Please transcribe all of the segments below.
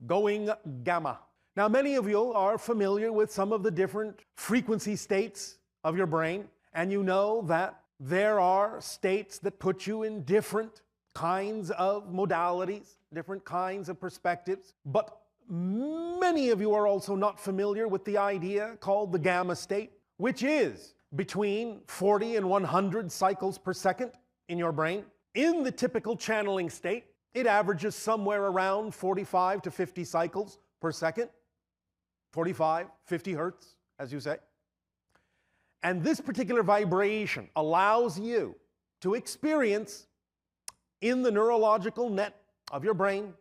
going gamma. Now, many of you are familiar with some of the different frequency states of your brain, and you know that there are states that put you in different kinds of modalities, different kinds of perspectives. But many of you are also not familiar with the idea called the gamma state, which is between 40 and 100 cycles per second in your brain. In the typical channeling state, it averages somewhere around 45 to 50 cycles per second. 45, 50 hertz, as you say. And this particular vibration allows you to experience in the neurological net of your brain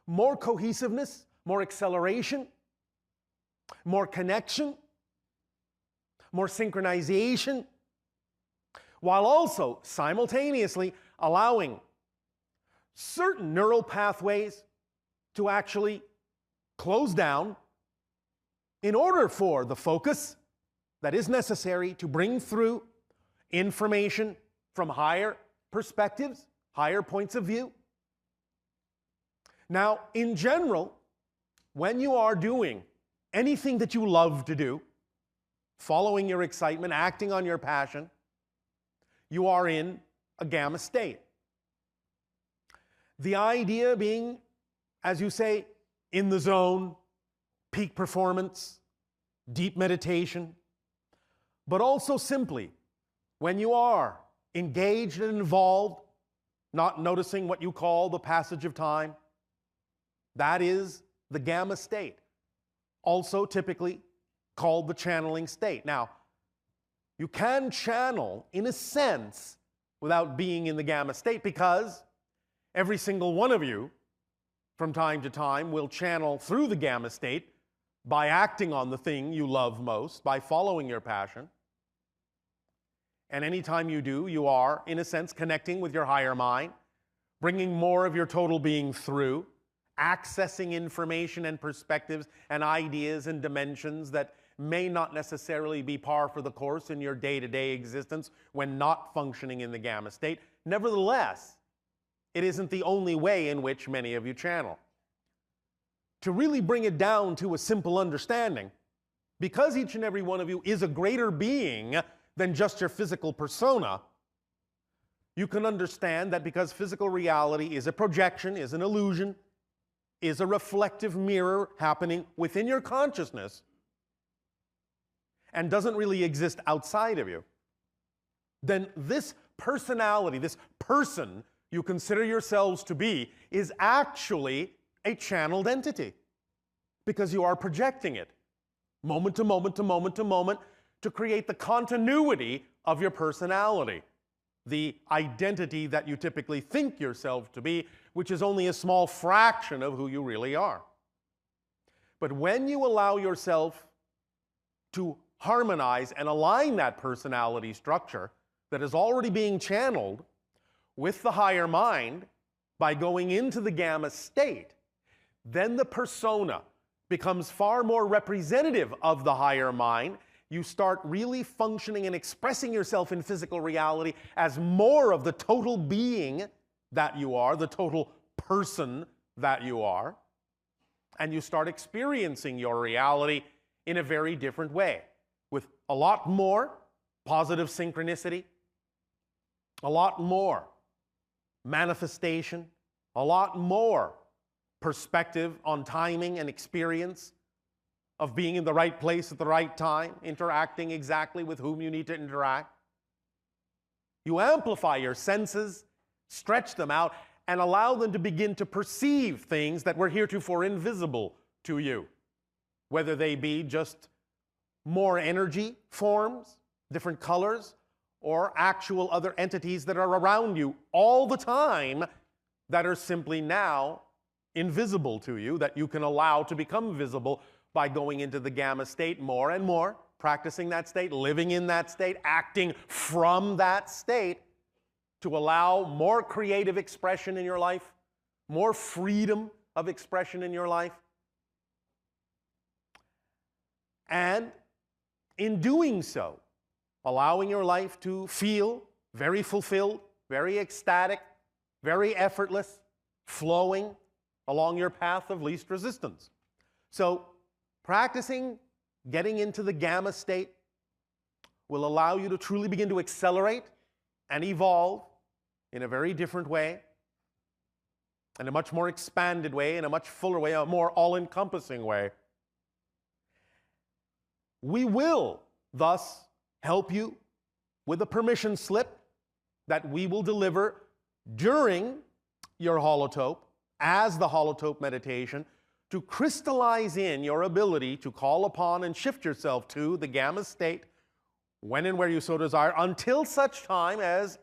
more cohesiveness, more acceleration, more connection, more synchronization, while also simultaneously allowing certain neural pathways to actually close down in order for the focus that is necessary to bring through information from higher perspectives, higher points of view. Now, in general, when you are doing anything that you love to do, following your excitement, acting on your passion, you are in a gamma state. The idea being, as you say, in the zone, peak performance, deep meditation, but also simply when you are engaged and involved, not noticing what you call the passage of time. That is the gamma state, also typically called the channeling state. Now, you can channel in a sense without being in the gamma state, because every single one of you from time to time will channel through the gamma state by acting on the thing you love most, by following your passion. And anytime you do, you are, in a sense, connecting with your higher mind, bringing more of your total being through, accessing information and perspectives and ideas and dimensions that may not necessarily be par for the course in your day-to-day existence when not functioning in the gamma state. Nevertheless, it isn't the only way in which many of you channel. To really bring it down to a simple understanding, because each and every one of you is a greater being than just your physical persona, you can understand that because physical reality is a projection, is an illusion, is a reflective mirror happening within your consciousness and doesn't really exist outside of you, then this personality, this person you consider yourselves to be, is actually a channeled entity, because you are projecting it moment to moment to moment to moment to create the continuity of your personality, the identity that you typically think yourself to be, which is only a small fraction of who you really are. But when you allow yourself to harmonize and align that personality structure that is already being channeled with the higher mind by going into the gamma state, then the persona becomes far more representative of the higher mind. You start really functioning and expressing yourself in physical reality as more of the total being that you are, the total person that you are, and you start experiencing your reality in a very different way, with a lot more positive synchronicity, a lot more manifestation, a lot more perspective on timing and experience of being in the right place at the right time, interacting exactly with whom you need to interact. You amplify your senses, stretch them out, and allow them to begin to perceive things that were heretofore invisible to you, whether they be just more energy forms, different colors, or actual other entities that are around you all the time that are simply now invisible to you, that you can allow to become visible by going into the gamma state more and more, practicing that state, living in that state, acting from that state to allow more creative expression in your life, more freedom of expression in your life. And in doing so, allowing your life to feel very fulfilled, very ecstatic, very effortless, flowing, along your path of least resistance. So practicing getting into the gamma state will allow you to truly begin to accelerate and evolve in a very different way, in a much more expanded way, in a much fuller way, a more all-encompassing way. We will thus help you with a permission slip that we will deliver during your holotope, as the holotope meditation, to crystallize in your ability to call upon and shift yourself to the gamma state when and where you so desire, until such time as,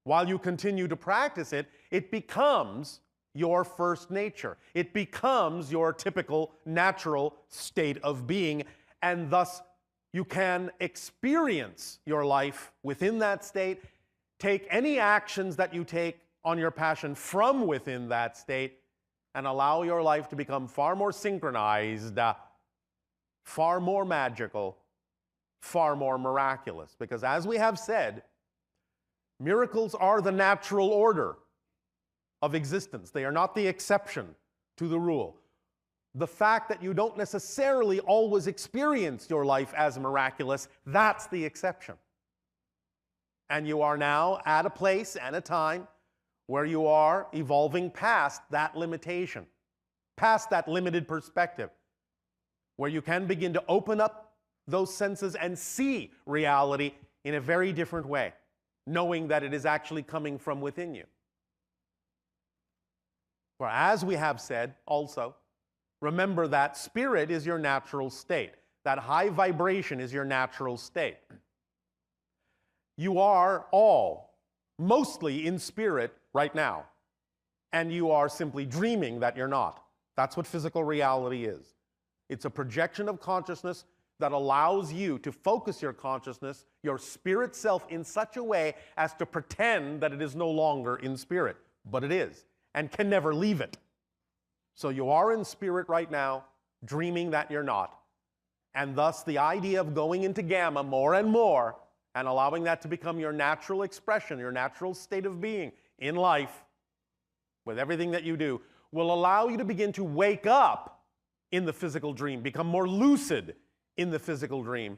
while you continue to practice it, it becomes your first nature. It becomes your typical natural state of being, and thus you can experience your life within that state, take any actions that you take on your passion from within that state, and allow your life to become far more synchronized, far more magical, far more miraculous. Because as we have said, miracles are the natural order of existence. They are not the exception to the rule. The fact that you don't necessarily always experience your life as miraculous, that's the exception. And you are now at a place and a time where you are evolving past that limitation, past that limited perspective, where you can begin to open up those senses and see reality in a very different way, knowing that it is actually coming from within you. For as we have said also, remember that spirit is your natural state. That high vibration is your natural state. You are all mostly in spirit right now, and you are simply dreaming that you're not. That's what physical reality is. It's a projection of consciousness that allows you to focus your consciousness, your spirit self, in such a way as to pretend that it is no longer in spirit, but it is, and can never leave it. So you are in spirit right now, dreaming that you're not. And thus the idea of going into gamma more and more and allowing that to become your natural expression, your natural state of being in life, with everything that you do, will allow you to begin to wake up in the physical dream, become more lucid in the physical dream,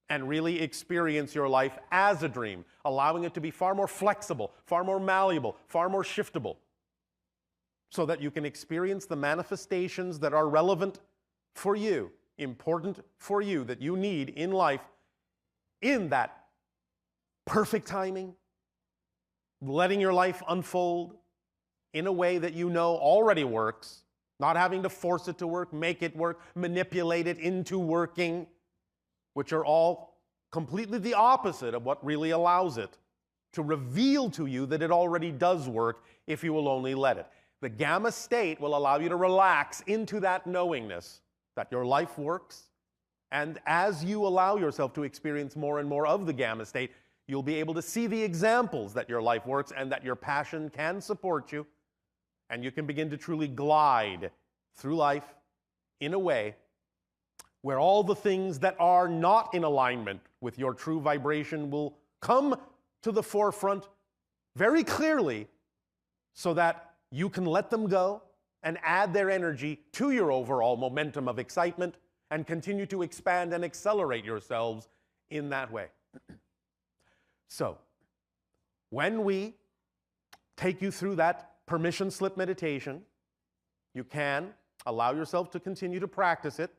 and really experience your life as a dream, allowing it to be far more flexible, far more malleable, far more shiftable, so that you can experience the manifestations that are relevant for you, important for you, that you need in life, in that perfect timing, letting your life unfold in a way that you know already works, not having to force it to work, make it work, manipulate it into working, which are all completely the opposite of what really allows it to reveal to you that it already does work if you will only let it. The gamma state will allow you to relax into that knowingness that your life works, and as you allow yourself to experience more and more of the gamma state, you'll be able to see the examples that your life works and that your passion can support you, and you can begin to truly glide through life in a way where all the things that are not in alignment with your true vibration will come to the forefront very clearly, so that you can let them go and add their energy to your overall momentum of excitement and continue to expand and accelerate yourselves in that way. So, when we take you through that permission slip meditation, you can allow yourself to continue to practice it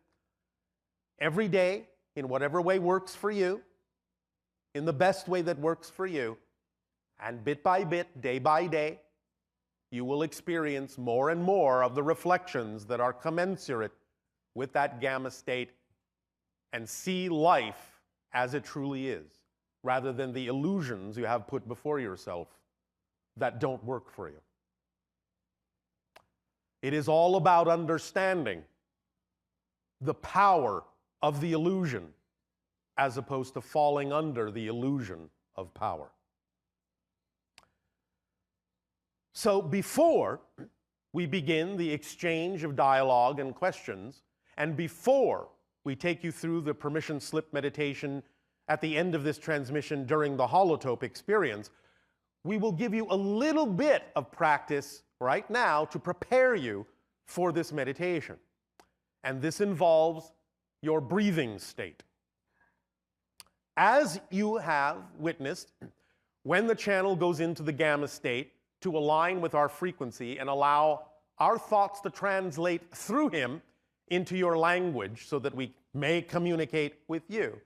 every day in whatever way works for you, in the best way that works for you, and bit by bit, day by day, you will experience more and more of the reflections that are commensurate with that gamma state and see life as it truly is, rather than the illusions you have put before yourself that don't work for you. It is all about understanding the power of the illusion as opposed to falling under the illusion of power. So before we begin the exchange of dialogue and questions, and before we take you through the permission slip meditation at the end of this transmission during the holotope experience, we will give you a little bit of practice right now to prepare you for this meditation. And this involves your breathing state. As you have witnessed, when the channel goes into the gamma state to align with our frequency and allow our thoughts to translate through him into your language so that we may communicate with you,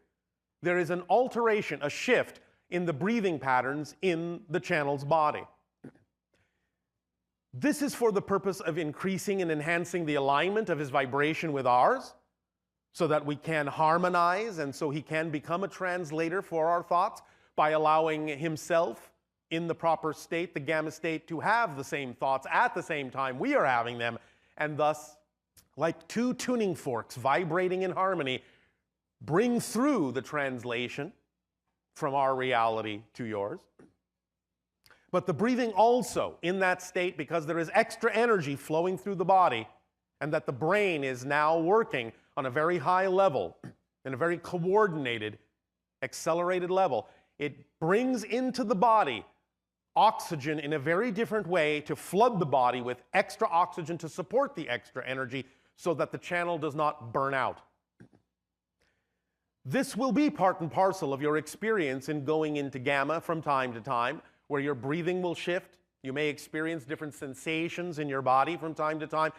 there is an alteration, a shift in the breathing patterns in the channel's body. This is for the purpose of increasing and enhancing the alignment of his vibration with ours, so that we can harmonize and so he can become a translator for our thoughts by allowing himself in the proper state, the gamma state, to have the same thoughts at the same time we are having them, and thus, like two tuning forks vibrating in harmony, bring through the translation from our reality to yours. But the breathing also in that state, because there is extra energy flowing through the body, and that the brain is now working on a very high level, in a very coordinated, accelerated level, it brings into the body oxygen in a very different way to flood the body with extra oxygen to support the extra energy so that the channel does not burn out. This will be part and parcel of your experience in going into gamma from time to time, where your breathing will shift. You may experience different sensations in your body from time to time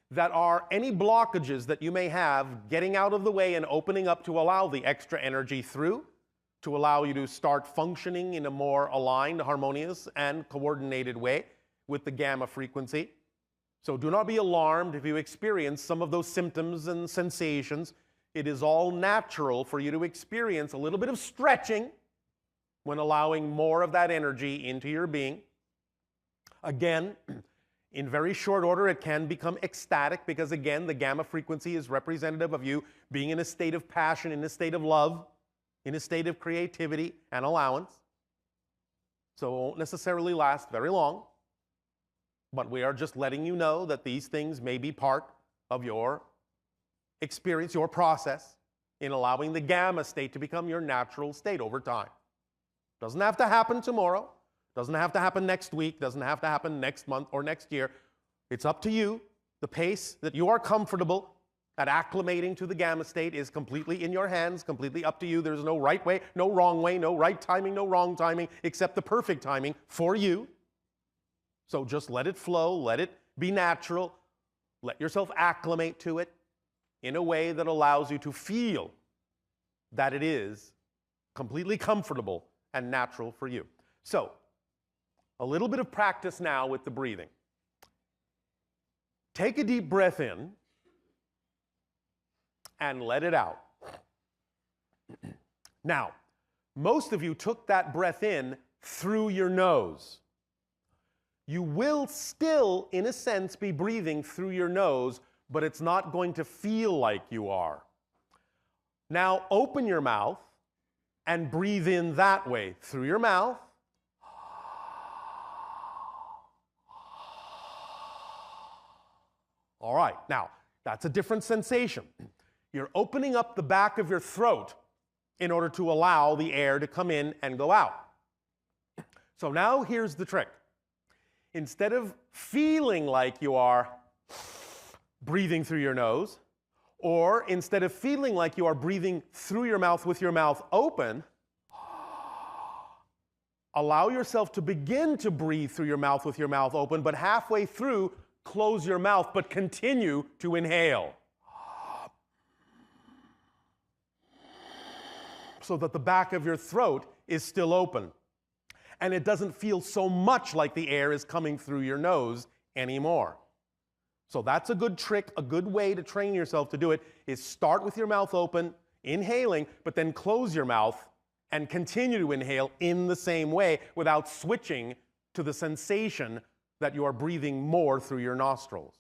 that are any blockages that you may have getting out of the way and opening up to allow the extra energy through, to allow you to start functioning in a more aligned, harmonious, and coordinated way with the gamma frequency. So do not be alarmed if you experience some of those symptoms and sensations. It is all natural for you to experience a little bit of stretching when allowing more of that energy into your being. Again, in very short order, it can become ecstatic because, again, the gamma frequency is representative of you being in a state of passion, in a state of love, in a state of creativity and allowance. So it won't necessarily last very long, but we are just letting you know that these things may be part of your experience, your process in allowing the gamma state to become your natural state over time. Doesn't have to happen tomorrow. Doesn't have to happen next week, doesn't have to happen next month or next year. It's up to you. The pace that you are comfortable at acclimating to the gamma state is completely in your hands, completely up to you. There's no right way, no wrong way, no right timing, no wrong timing, except the perfect timing for you. So just let it flow, let it be natural, let yourself acclimate to it in a way that allows you to feel that it is completely comfortable and natural for you. So, a little bit of practice now with the breathing. Take a deep breath in and let it out. Now, most of you took that breath in through your nose. You will still, in a sense, be breathing through your nose, but it's not going to feel like you are. Now, open your mouth and breathe in that way, through your mouth. All right, now, that's a different sensation. You're opening up the back of your throat in order to allow the air to come in and go out. So now here's the trick. Instead of feeling like you are breathing through your nose, or instead of feeling like you are breathing through your mouth with your mouth open, allow yourself to begin to breathe through your mouth with your mouth open, but halfway through, close your mouth, but continue to inhale. So that the back of your throat is still open. And it doesn't feel so much like the air is coming through your nose anymore. So that's a good trick, a good way to train yourself to do it, is start with your mouth open, inhaling, but then close your mouth and continue to inhale in the same way without switching to the sensation that you are breathing more through your nostrils.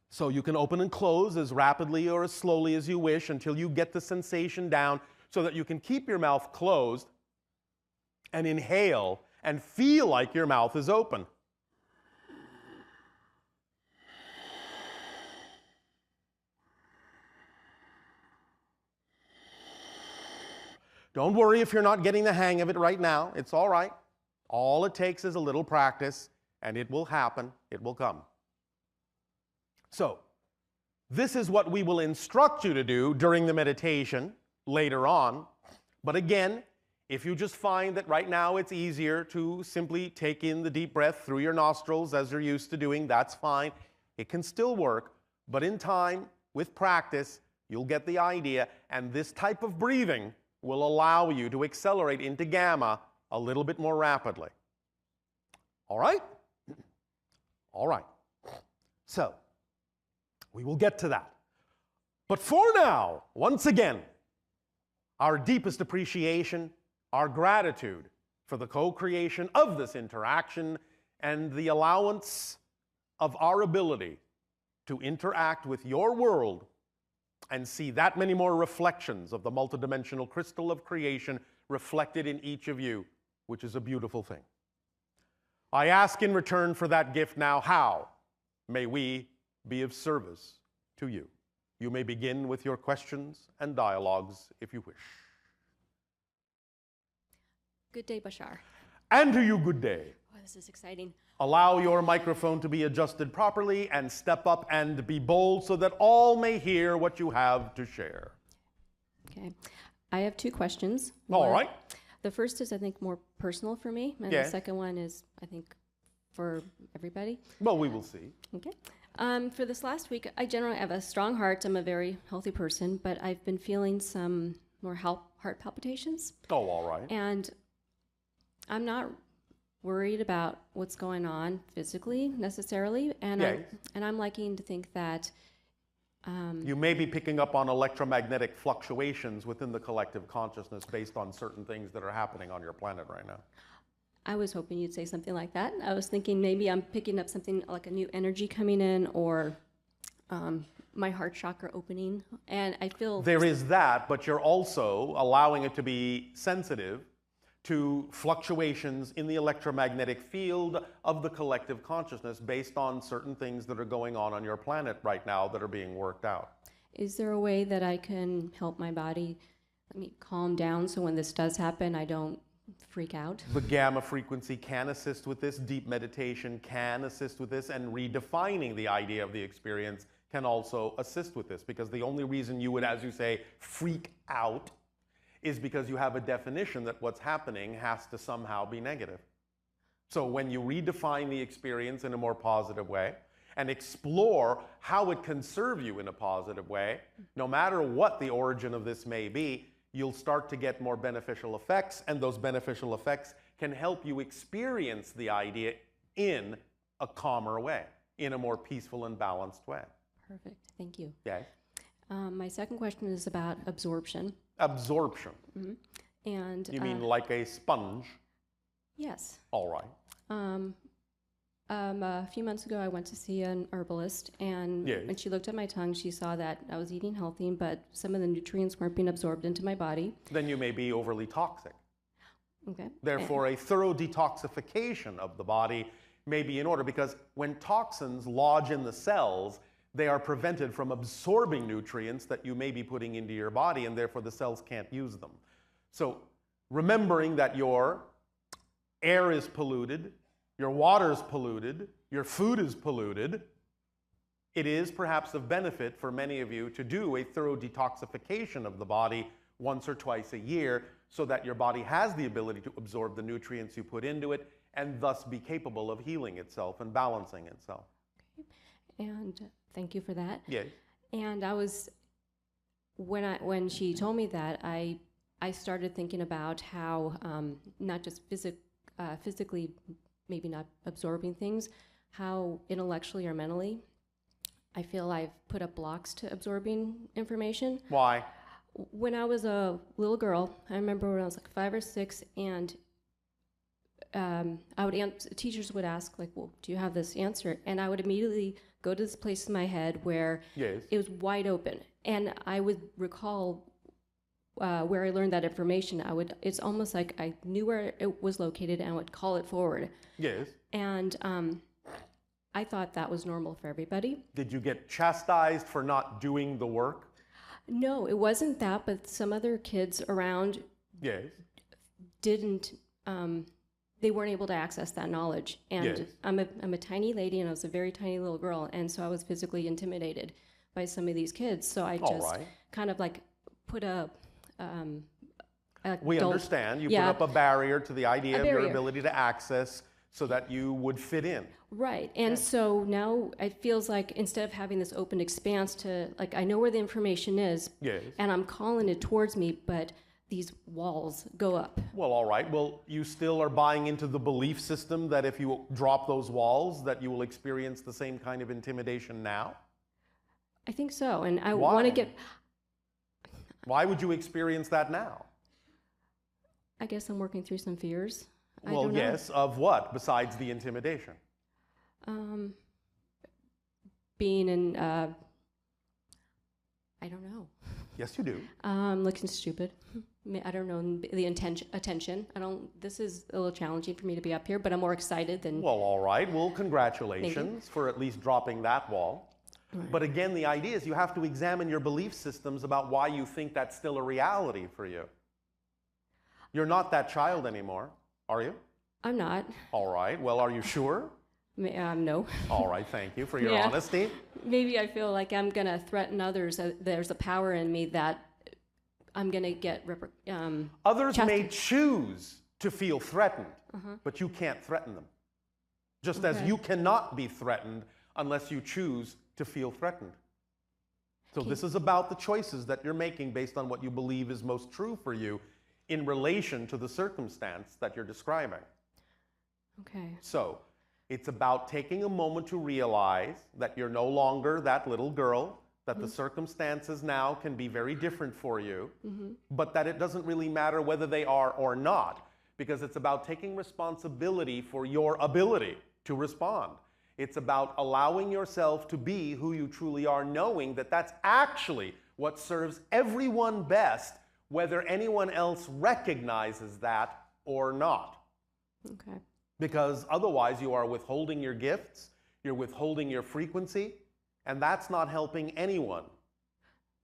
So you can open and close as rapidly or as slowly as you wish until you get the sensation down so that you can keep your mouth closed and inhale and feel like your mouth is open. Don't worry if you're not getting the hang of it right now. It's all right. All it takes is a little practice, and it will happen. It will come. So, this is what we will instruct you to do during the meditation later on. But again, if you just find that right now it's easier to simply take in the deep breath through your nostrils as you're used to doing, that's fine. It can still work, but in time, with practice, you'll get the idea, and this type of breathing will allow you to accelerate into gamma a little bit more rapidly. All right? All right. So, we will get to that. But for now, once again, our deepest appreciation, our gratitude for the co-creation of this interaction and the allowance of our ability to interact with your world and see that many more reflections of the multidimensional crystal of creation reflected in each of you, which is a beautiful thing. I ask in return for that gift now, how may we be of service to you? You may begin with your questions and dialogues if you wish. Good day, Bashar. And to you, good day. Oh, this is exciting. Allow your microphone to be adjusted properly and step up and be bold so that all may hear what you have to share. Okay. I have two questions. All right. The first is, I think, more personal for me, and the second one is, I think, for everybody. Well, we will see. Okay. For this last week, I generally have a strong heart. I'm a very healthy person, but I've been feeling some more heart palpitations. Oh, all right. And I'm not worried about what's going on physically necessarily, and I'm liking to think that you may be picking up on electromagnetic fluctuations within the collective consciousness based on certain things that are happening on your planet right now. I was hoping you'd say something like that. I was thinking maybe I'm picking up something like a new energy coming in, or my heart chakra opening, and I feel there is that, but you're also allowing it to be sensitive to fluctuations in the electromagnetic field of the collective consciousness based on certain things that are going on your planet right now that are being worked out. Is there a way that I can help my body, calm down so when this does happen, I don't freak out? The gamma frequency can assist with this. Deep meditation can assist with this, and redefining the idea of the experience can also assist with this, because the only reason you would, as you say, freak out is because you have a definition that what's happening has to somehow be negative. So when you redefine the experience in a more positive way and explore how it can serve you in a positive way, no matter what the origin of this may be, you'll start to get more beneficial effects, and those beneficial effects can help you experience the idea in a calmer way, in a more peaceful and balanced way. Perfect. Thank you. Yes. My second question is about absorption. Absorption. Mm-hmm. And you mean like a sponge? Yes. All right. A few months ago, I went to see an herbalist, and when she looked at my tongue, she saw that I was eating healthy, but some of the nutrients weren't being absorbed into my body. Then you may be overly toxic. Okay. Therefore, a thorough detoxification of the body may be in order, because when toxins lodge in the cells, they are prevented from absorbing nutrients that you may be putting into your body, and therefore the cells can't use them. So remembering that your air is polluted, your water is polluted, your food is polluted, it is perhaps of benefit for many of you to do a thorough detoxification of the body once or twice a year, so that your body has the ability to absorb the nutrients you put into it and thus be capable of healing itself and balancing itself. Okay. And thank you for that. Yes. And I was, when she told me that, I started thinking about how not just physically maybe not absorbing things, how intellectually or mentally I feel I've put up blocks to absorbing information. Why? When I was a little girl, I remember when I was like 5 or 6, and teachers would ask, like, well, do you have this answer? And I would immediately go to this place in my head where it was wide open. And I would recall where I learned that information. It's almost like I knew where it was located and I would call it forward. Yes. And I thought that was normal for everybody. Did you get chastised for not doing the work? No, it wasn't that, but some other kids around Yes. didn't, they weren't able to access that knowledge. And Yes. I'm a tiny lady, and I was a very tiny little girl, and so I was physically intimidated by some of these kids. So I just right. kind of like put a We adult- understand. You yeah, put up a barrier to the idea A of your barrier. ability to access so that you would fit in. Right. And so now it feels like instead of having this open expanse to, like, I know where the information is, Yes. and I'm calling it towards me, but these walls go up. Well, all right. Well, you still are buying into the belief system that if you drop those walls, that you will experience the same kind of intimidation now? I think so. And I Why? want to get, Why would you experience that now? I guess I'm working through some fears. I Well, don't know. yes. Of what besides the intimidation? Being in, I don't know. Yes, you do. Looking stupid. I don't know the attention. This is a little challenging for me to be up here, but I'm more excited than. Well, all right. Well, congratulations for at least dropping that wall. Right. But again, the idea is you have to examine your belief systems about why you think that's still a reality for you. You're not that child anymore, are you? I'm not. All right. Well, are you sure? No. All right. Thank you for your Yeah. honesty. Maybe I feel like I'm going to threaten others. There's a power in me that I'm going to get Others may choose to feel threatened, Uh-huh. but you can't threaten them. Just as Okay. you cannot be threatened unless you choose to feel threatened. So Okay. this is about the choices that you're making based on what you believe is most true for you in relation to the circumstance that you're describing. Okay. So it's about taking a moment to realize that you're no longer that little girl, that the circumstances now can be very different for you, but that it doesn't really matter whether they are or not, because it's about taking responsibility for your ability to respond. It's about allowing yourself to be who you truly are, knowing that that's actually what serves everyone best, whether anyone else recognizes that or not. Okay. Because otherwise you are withholding your gifts, you're withholding your frequency, and that's not helping anyone,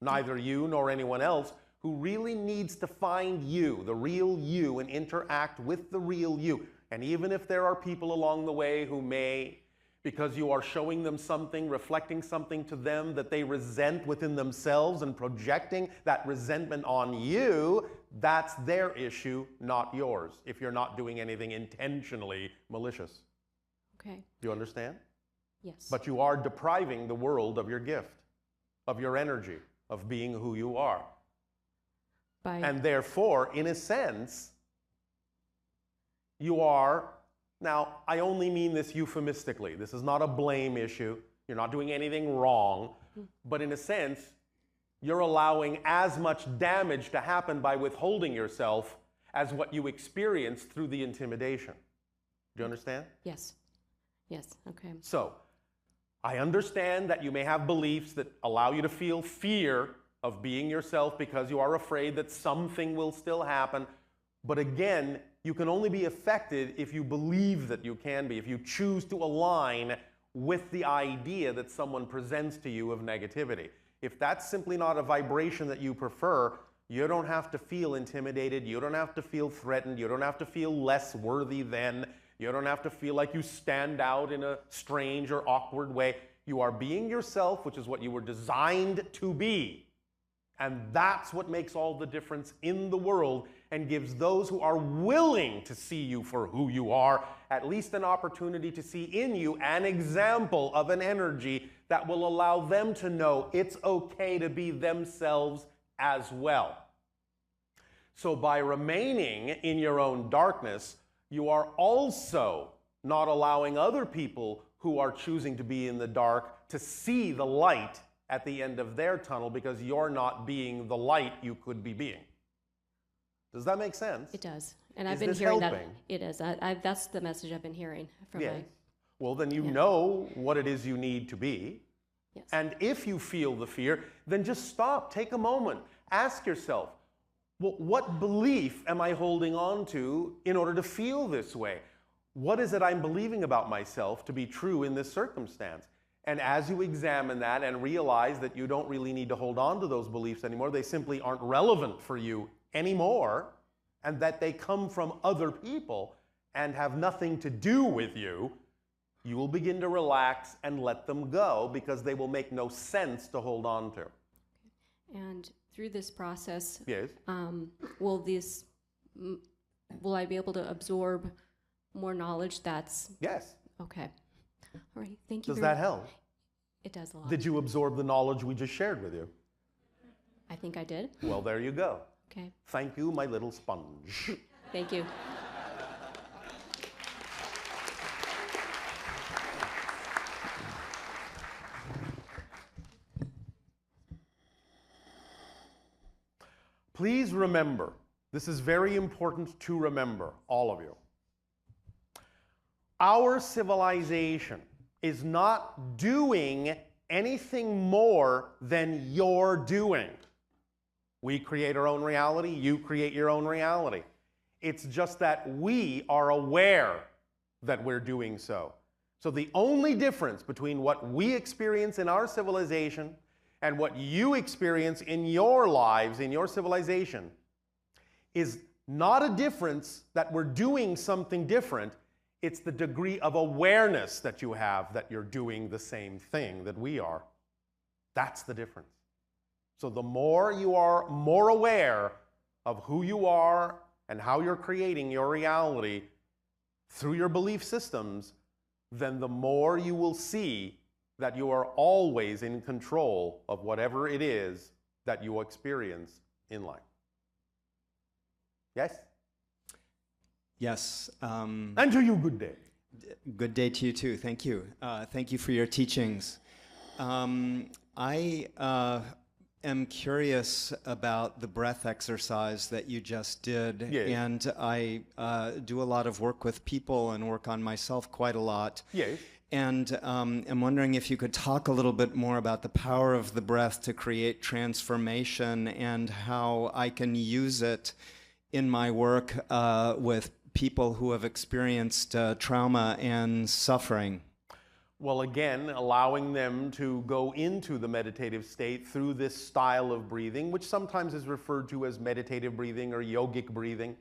neither you nor anyone else, who really needs to find you, the real you, and interact with the real you. And even if there are people along the way who may, because you are showing them something, reflecting something to them that they resent within themselves and projecting that resentment on you, that's their issue, not yours, if you're not doing anything intentionally malicious. Okay. Do you understand? Yes. But you are depriving the world of your gift, of your energy, of being who you are. And therefore, in a sense, you are, now I only mean this euphemistically, this is not a blame issue, you're not doing anything wrong, but in a sense, you're allowing as much damage to happen by withholding yourself as what you experienced through the intimidation. Do you understand? Yes. Yes. Okay. So, I understand that you may have beliefs that allow you to feel fear of being yourself because you are afraid that something will still happen. But again, you can only be affected if you believe that you can be, if you choose to align with the idea that someone presents to you of negativity. If that's simply not a vibration that you prefer, you don't have to feel intimidated, you don't have to feel threatened, you don't have to feel less worthy than, you don't have to feel like you stand out in a strange or awkward way. You are being yourself, which is what you were designed to be. And that's what makes all the difference in the world and gives those who are willing to see you for who you are at least an opportunity to see in you an example of an energy that will allow them to know it's okay to be themselves as well. So by remaining in your own darkness, you are also not allowing other people who are choosing to be in the dark to see the light at the end of their tunnel because you're not being the light you could be being. Does that make sense? It does. And Is I've been this hearing helping? that. It is. That's the message I've been hearing from Yes. Well, then you Yeah. know what it is you need to be. Yes. And if you feel the fear, then just stop. Take a moment. Ask yourself, well, what belief am I holding on to in order to feel this way? What is it I'm believing about myself to be true in this circumstance? And as you examine that and realize that you don't really need to hold on to those beliefs anymore, they simply aren't relevant for you anymore, and that they come from other people and have nothing to do with you, you will begin to relax and let them go because they will make no sense to hold on to. And through this process, Yes. Will I be able to absorb more knowledge that's... Yes. Okay. All right, thank you. Does that help? It does a lot. Did you absorb the knowledge we just shared with you? I think I did. Well, there you go. Okay. Thank you, my little sponge. Thank you. Please remember, this is very important to remember, all of you. Our civilization is not doing anything more than you're doing. We create our own reality, you create your own reality. It's just that we are aware that we're doing so. So the only difference between what we experience in our civilization and what you experience in your lives, in your civilization, is not a difference that we're doing something different. It's the degree of awareness that you have that you're doing the same thing that we are. That's the difference. So the more you are more aware of who you are and how you're creating your reality through your belief systems, then the more you will see that you are always in control of whatever it is that you experience in life. Yes? Yes. And to you, good day. Good day to you too. Thank you. Thank you for your teachings. I am curious about the breath exercise that you just did. Yes. And I do a lot of work with people and work on myself quite a lot. Yes. And I'm wondering if you could talk a little bit more about the power of the breath to create transformation and how I can use it in my work with people who have experienced trauma and suffering. Well, again, allowing them to go into the meditative state through this style of breathing, which sometimes is referred to as meditative breathing or yogic breathing.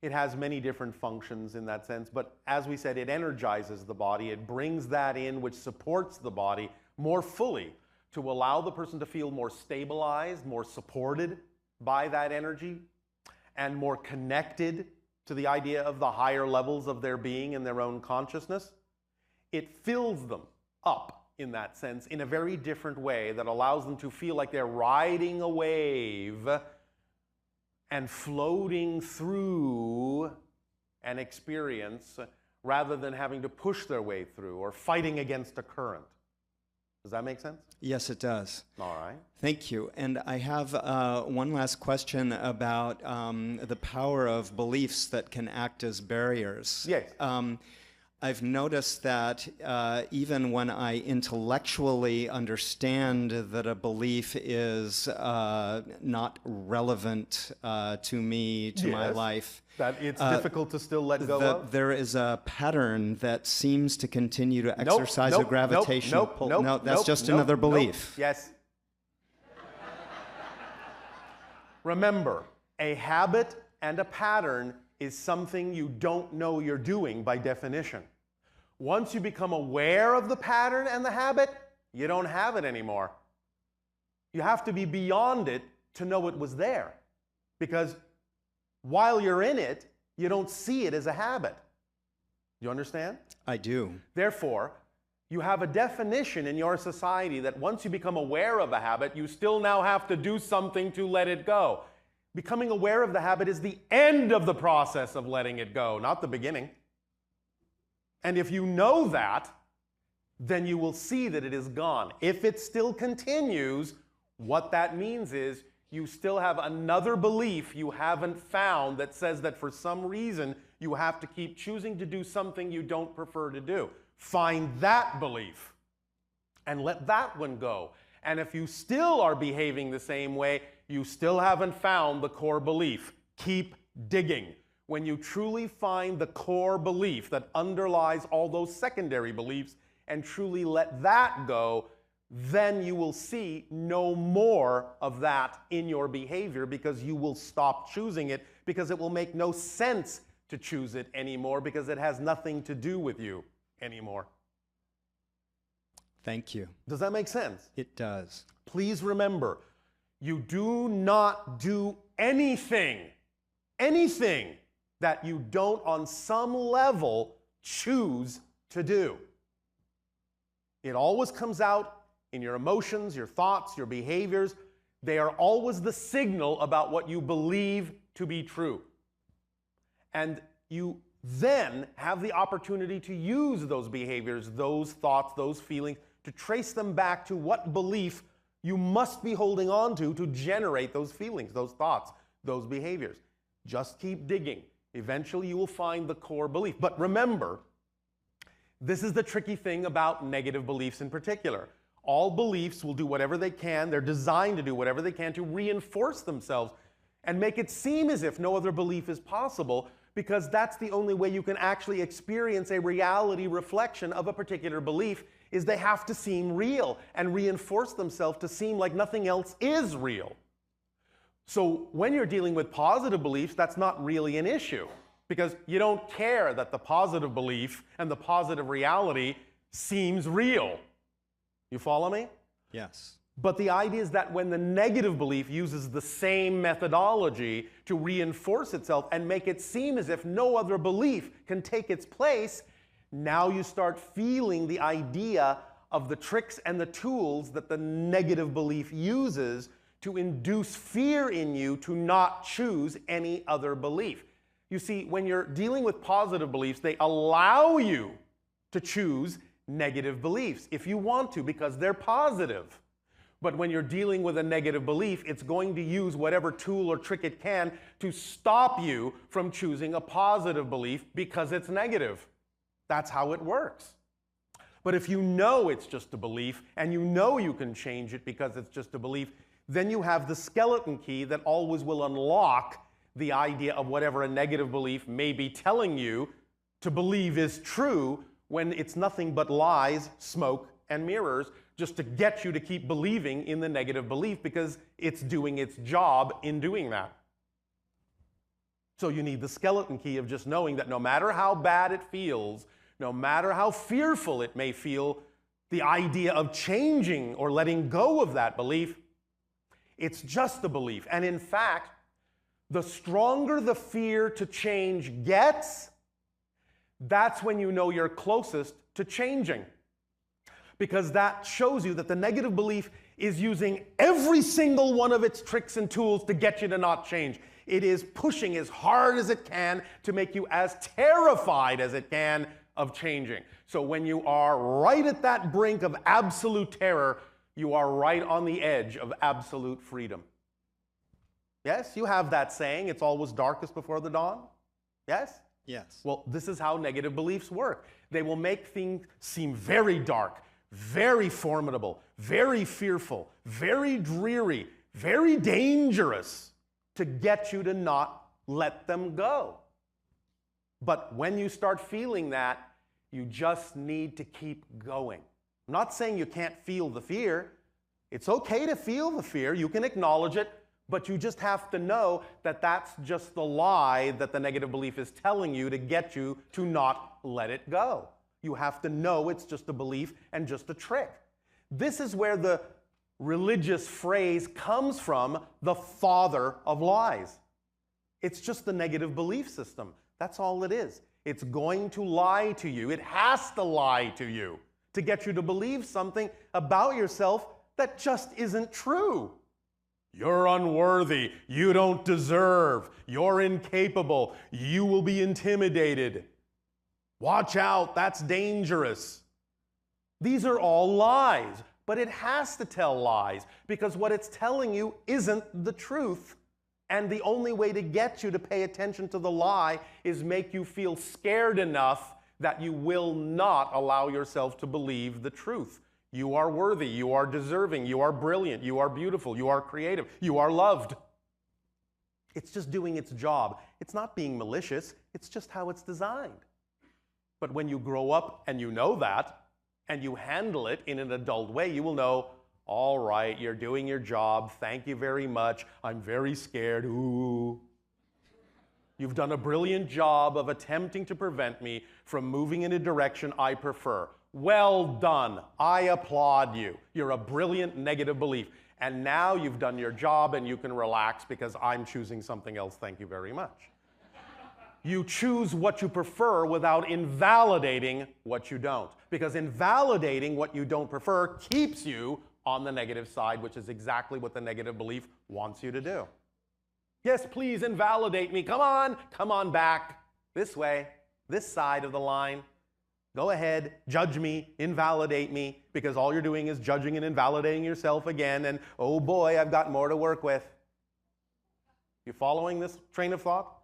It has many different functions in that sense, but as we said, it energizes the body. It brings that in, which supports the body more fully to allow the person to feel more stabilized, more supported by that energy, and more connected to the idea of the higher levels of their being and their own consciousness. It fills them up in that sense in a very different way that allows them to feel like they're riding a wave and floating through an experience rather than having to push their way through or fighting against a current. Does that make sense? Yes, it does. All right. Thank you. And I have one last question about the power of beliefs that can act as barriers. Yes. I've noticed that even when I intellectually understand that a belief is not relevant to me, to my life, that it's difficult to still let go of? There is a pattern that seems to continue to exercise a gravitational pull. No, that's just another belief. Yes. Remember, a habit and a pattern is something you don't know you're doing by definition. Once you become aware of the pattern and the habit, you don't have it anymore. You have to be beyond it to know it was there. Because while you're in it, you don't see it as a habit. You understand? I do. Therefore, you have a definition in your society that once you become aware of a habit, you still now have to do something to let it go. Becoming aware of the habit is the end of the process of letting it go, not the beginning. And if you know that, then you will see that it is gone. If it still continues, what that means is you still have another belief you haven't found that says that for some reason you have to keep choosing to do something you don't prefer to do. Find that belief and let that one go. And if you still are behaving the same way, you still haven't found the core belief. Keep digging. When you truly find the core belief that underlies all those secondary beliefs and truly let that go, then you will see no more of that in your behavior, because you will stop choosing it, because it will make no sense to choose it anymore, because it has nothing to do with you anymore. Thank you. Does that make sense? It does. Please remember, you do not do anything that you don't on some level choose to do. It always comes out in your emotions, your thoughts, your behaviors. They are always the signal about what you believe to be true. And you then have the opportunity to use those behaviors, those thoughts, those feelings, to trace them back to what belief you must be holding on to generate those feelings, those thoughts, those behaviors. Just keep digging. Eventually you will find the core belief. But remember, this is the tricky thing about negative beliefs in particular. All beliefs will do whatever they can. They're designed to do whatever they can to reinforce themselves and make it seem as if no other belief is possible, because that's the only way you can actually experience a reality reflection of a particular belief, is they have to seem real and reinforce themselves to seem like nothing else is real. So when you're dealing with positive beliefs, that's not really an issue, because you don't care that the positive belief and the positive reality seems real. You follow me? Yes. But the idea is that when the negative belief uses the same methodology to reinforce itself and make it seem as if no other belief can take its place, now you start feeling the idea of the tricks and the tools that the negative belief uses to induce fear in you to not choose any other belief. You see, when you're dealing with positive beliefs, they allow you to choose negative beliefs if you want to, because they're positive. But when you're dealing with a negative belief, it's going to use whatever tool or trick it can to stop you from choosing a positive belief because it's negative. That's how it works. But if you know it's just a belief, and you know you can change it because it's just a belief, then you have the skeleton key that always will unlock the idea of whatever a negative belief may be telling you to believe is true, when it's nothing but lies, smoke, and mirrors, just to get you to keep believing in the negative belief because it's doing its job in doing that. So you need the skeleton key of just knowing that no matter how bad it feels, no matter how fearful it may feel, the idea of changing or letting go of that belief, it's just a belief. And in fact, the stronger the fear to change gets, that's when you know you're closest to changing. Because that shows you that the negative belief is using every single one of its tricks and tools to get you to not change. It is pushing as hard as it can to make you as terrified as it can of changing. So when you are right at that brink of absolute terror, you are right on the edge of absolute freedom. Yes, you have that saying, it's always darkest before the dawn. Yes? Yes. Well, this is how negative beliefs work. They will make things seem very dark, very formidable, very fearful, very dreary, very dangerous to get you to not let them go. But when you start feeling that, you just need to keep going. I'm not saying you can't feel the fear. It's okay to feel the fear. You can acknowledge it, but you just have to know that that's just the lie that the negative belief is telling you to get you to not let it go. You have to know it's just a belief and just a trick. This is where the religious phrase comes from, the father of lies. It's just the negative belief system. That's all it is. It's going to lie to you. It has to lie to you to get you to believe something about yourself that just isn't true. You're unworthy. You don't deserve. You're incapable. You will be intimidated. Watch out, that's dangerous. These are all lies, but it has to tell lies because what it's telling you isn't the truth. And the only way to get you to pay attention to the lie is make you feel scared enough that you will not allow yourself to believe the truth. You are worthy, you are deserving, you are brilliant, you are beautiful, you are creative, you are loved. It's just doing its job. It's not being malicious, it's just how it's designed. But when you grow up and you know that, and you handle it in an adult way, you will know, all right, you're doing your job. Thank you very much. I'm very scared. Ooh. You've done a brilliant job of attempting to prevent me from moving in a direction I prefer. Well done. I applaud you. You're a brilliant negative belief. And now you've done your job and you can relax because I'm choosing something else. Thank you very much. You choose what you prefer without invalidating what you don't. Because invalidating what you don't prefer keeps you on the negative side, which is exactly what the negative belief wants you to do. Yes, please invalidate me. Come on back. This way, this side of the line. Go ahead, judge me, invalidate me, because all you're doing is judging and invalidating yourself again, and oh boy, I've got more to work with. You following this train of thought?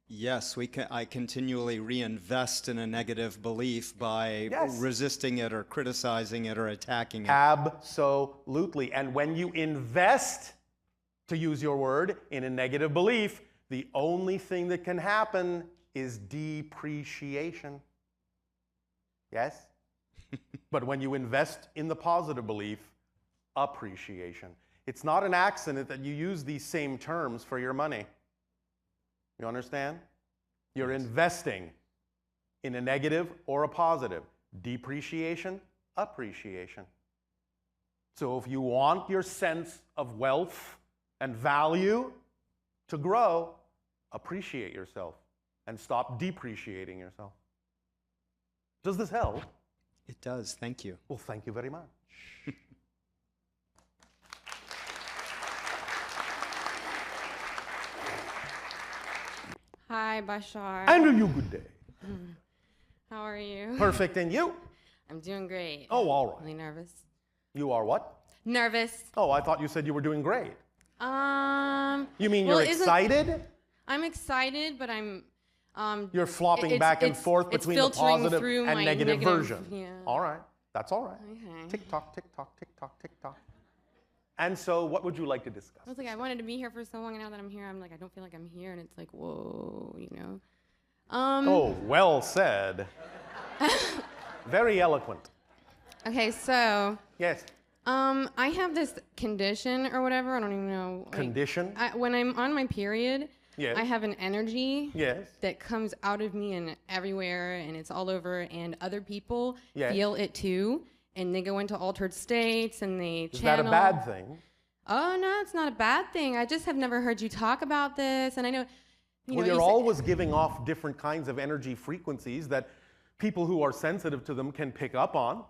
Yes, I continually reinvest in a negative belief by resisting it or criticizing it or attacking it. Absolutely. And when you invest, to use your word, in a negative belief, the only thing that can happen is depreciation. Yes? But when you invest in the positive belief, appreciation. It's not an accident that you use these same terms for your money. You understand? You're investing in a negative or a positive. Depreciation, appreciation. So if you want your sense of wealth and value to grow, appreciate yourself and stop depreciating yourself. Does this help? It does. Thank you. Well, thank you very much. Hi, Bashar. And you good day. How are you? Perfect. And you? I'm doing great. Oh, all right. Really nervous. You are what? Nervous. Oh, I thought you said you were doing great. You mean well, you're excited? I'm excited, but I'm You're flopping back and forth between the positive and negative version. Yeah. All right. That's all right. Okay. Tick tock, tick tock, tick tock, tick tock. And so what would you like to discuss? I was like, I wanted to be here for so long, and now that I'm here, I'm like, I don't feel like I'm here, and it's like, whoa, you know. Oh, well said. Very eloquent. Okay, so. Yes. I have this condition or whatever. I don't even know. Like, Condition? when I'm on my period, yes. I have an energy yes. that comes out of me and everywhere, and it's all over, and other people yes. feel it too, and they go into altered states, and they Is channel. that a bad thing? Oh, no, it's not a bad thing. I just have never heard you talk about this, and I know, Well, you're always giving off different kinds of energy frequencies that people who are sensitive to them can pick up on.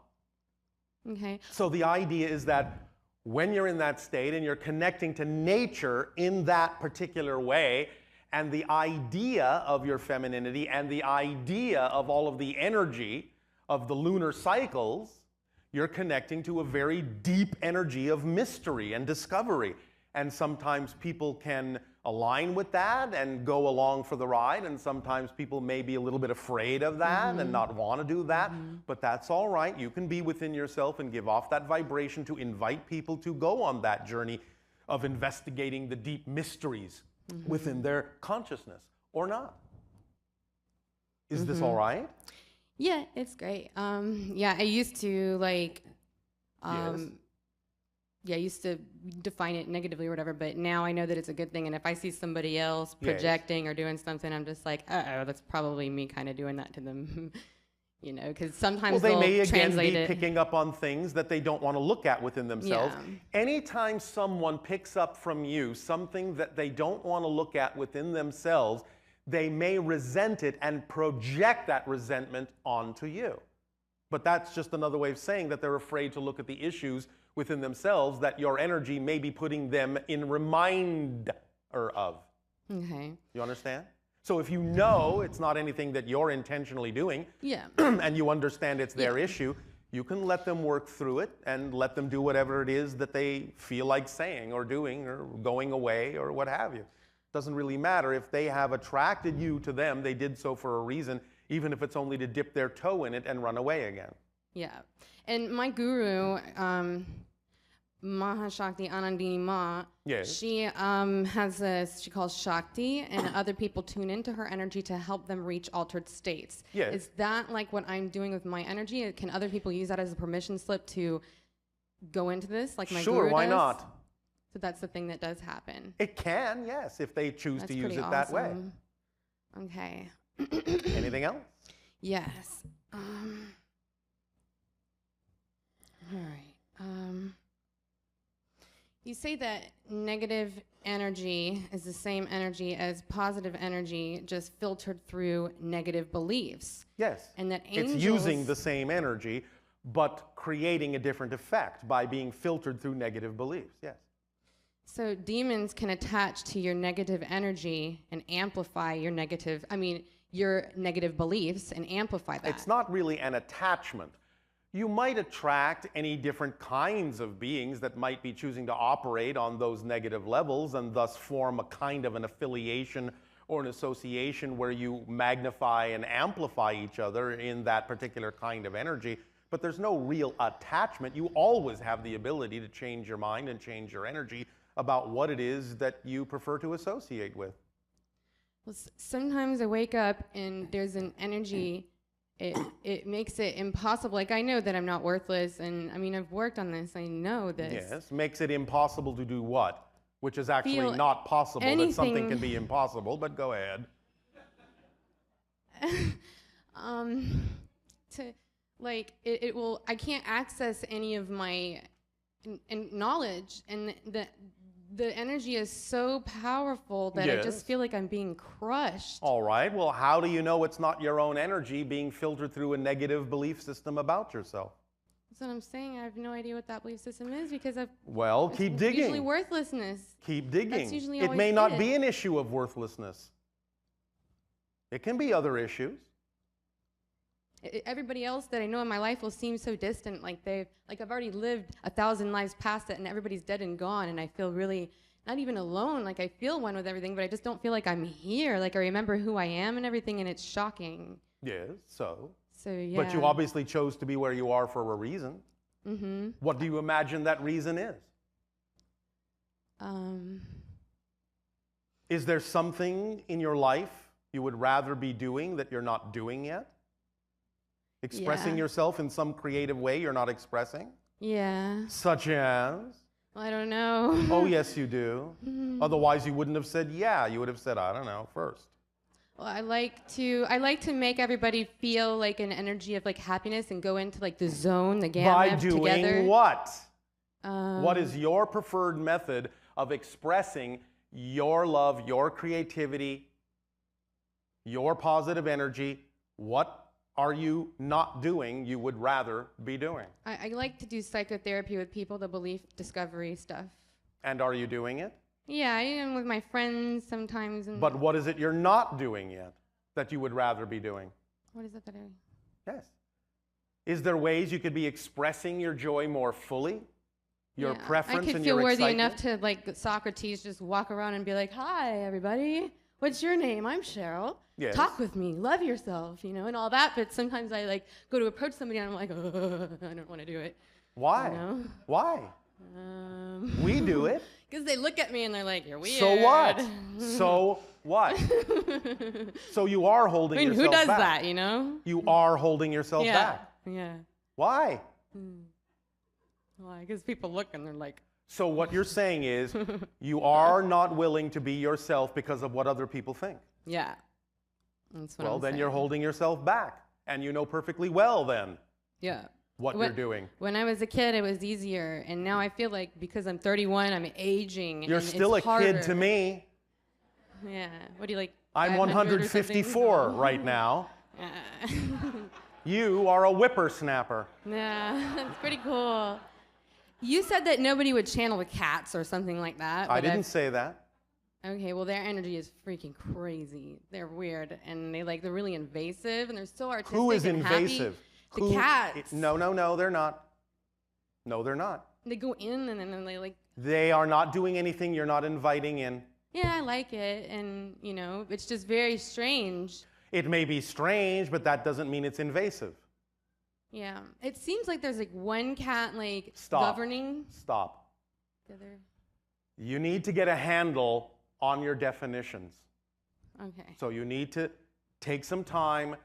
Okay. So the idea is that when you're in that state and you're connecting to nature in that particular way, and the idea of your femininity and the idea of all of the energy of the lunar cycles, you're connecting to a very deep energy of mystery and discovery. And sometimes people can align with that and go along for the ride, and sometimes people may be a little bit afraid of that and not want to do that, but that's all right. You can be within yourself and give off that vibration to invite people to go on that journey of investigating the deep mysteries within their consciousness, or not. Is this all right? Yeah, it's great. Yeah, I used to like, Yes. yeah, I used to define it negatively or whatever, but now I know that it's a good thing. And if I see somebody else projecting or doing something, I'm just like, uh-oh, that's probably me kind of doing that to them. You know, because sometimes they they'll may again translate be it. picking up on things that they don't want to look at within themselves. Yeah. Anytime someone picks up from you something that they don't want to look at within themselves, they may resent it and project that resentment onto you. But that's just another way of saying that they're afraid to look at the issues within themselves that your energy may be putting them in reminder of. Okay. You understand? So if you know it's not anything that you're intentionally doing, Yeah. and you understand it's their issue, you can let them work through it and let them do whatever it is that they feel like saying or doing or going away or what have you. Doesn't really matter. If they have attracted you to them, they did so for a reason, even if it's only to dip their toe in it and run away again. Yeah. And my guru, Mahashakti Anandini Ma, Yes. she has this, she calls Shakti, and other people tune into her energy to help them reach altered states. Yes. Is that like what I'm doing with my energy? Can other people use that as a permission slip to go into this, like my Sure, guru why does? not? So that's the thing that does happen. It can, yes, if they choose That's to use pretty it that way. awesome. Okay. Anything else? Yes. All right. You say that negative energy is the same energy as positive energy, just filtered through negative beliefs. Yes. And that It's angels... using the same energy, but creating a different effect by being filtered through negative beliefs, yes. So demons can attach to your negative energy and amplify your negative beliefs and amplify that. It's not really an attachment. You might attract any different kinds of beings that might be choosing to operate on those negative levels and thus form a kind of an affiliation or an association where you magnify and amplify each other in that particular kind of energy. But there's no real attachment. You always have the ability to change your mind and change your energy about what it is that you prefer to associate with. Well, sometimes I wake up and there's an energy, it makes it impossible. Like, I know that I'm not worthless, and I mean, I've worked on this, I know this. Yes, makes it impossible to do what? Which is actually Feel not possible, that anything. something can be impossible, but go ahead. I can't access any of my knowledge, and the energy is so powerful that I Yes. just feel like I'm being crushed. All right, well, how do you know it's not your own energy being filtered through a negative belief system about yourself? That's what I'm saying. I have no idea what that belief system is because Well, keep digging. Usually worthlessness. Keep digging. That's usually It always may not it. be an issue of worthlessness. It can be other issues. Everybody else that I know in my life will seem so distant, like I've already lived 1,000 lives past it, and everybody's dead and gone, and I feel really not even alone. Like, I feel one with everything, but I just don't feel like I'm here. Like, I remember who I am and everything, and it's shocking. Yes, so. So yeah. But you obviously chose to be where you are for a reason. Mm-hmm. What do you imagine that reason is? Is there something in your life you would rather be doing that you're not doing yet? Expressing Yeah. yourself in some creative way you're not expressing? Yeah. Such as? Well, I don't know. Oh, yes, you do. Otherwise, you wouldn't have said yeah. You would have said, I don't know, first. Well, I like to make everybody feel like an energy of like happiness and go into like the zone, the gamut By together. doing what? What is your preferred method of expressing your love, your creativity, your positive energy? What are you not doing you would rather be doing? I like to do psychotherapy with people, the belief discovery stuff. And are you doing it? Yeah, I am with my friends sometimes. And But what is it you're not doing yet that you would rather be doing? what is it that I... Yes. Is there ways you could be expressing your joy more fully? Your Yeah, preference I could and feel your worthy excitement? enough to, like Socrates, just walk around and be like, "Hi, everybody. What's your name? I'm Cheryl. Yes. Talk with me. Love yourself, and all that." But sometimes I like go to approach somebody and I'm like, I don't want to do it. Why? You know? Why? We do it. Because they look at me and they're like, "You're weird." So what? So what? So you are holding I mean, yourself who does back. that, You are holding yourself Yeah. back. Yeah. Why? Why? Because people look and they're like, So what you're saying is you are not willing to be yourself because of what other people think. yeah. That's what Well, I'm then saying. you're holding yourself back. And you know perfectly well then Yeah. what you're doing. When I was a kid, it was easier, and now I feel like because I'm 31, I'm aging. You're and still a it's harder. kid to me. Yeah. What do you like? I'm 500 or something? 154 right now. Yeah. You are a whippersnapper. Yeah, that's pretty cool. You said that nobody would channel the cats or something like that. I but didn't say that. Okay, well, their energy is freaking crazy. They're weird, and they're really invasive, and they're so artistic. Who is and invasive? Happy. The cats. No, they're not. No, they're not. They go in, and then they like. They are not doing anything you're not inviting in. Yeah, I like it, and it's just very strange. It may be strange, but that doesn't mean it's invasive. Yeah, it seems like there's like one cat Stop. governing. Stop. Together. You need to get a handle on your definitions. Okay. So you need to take some time,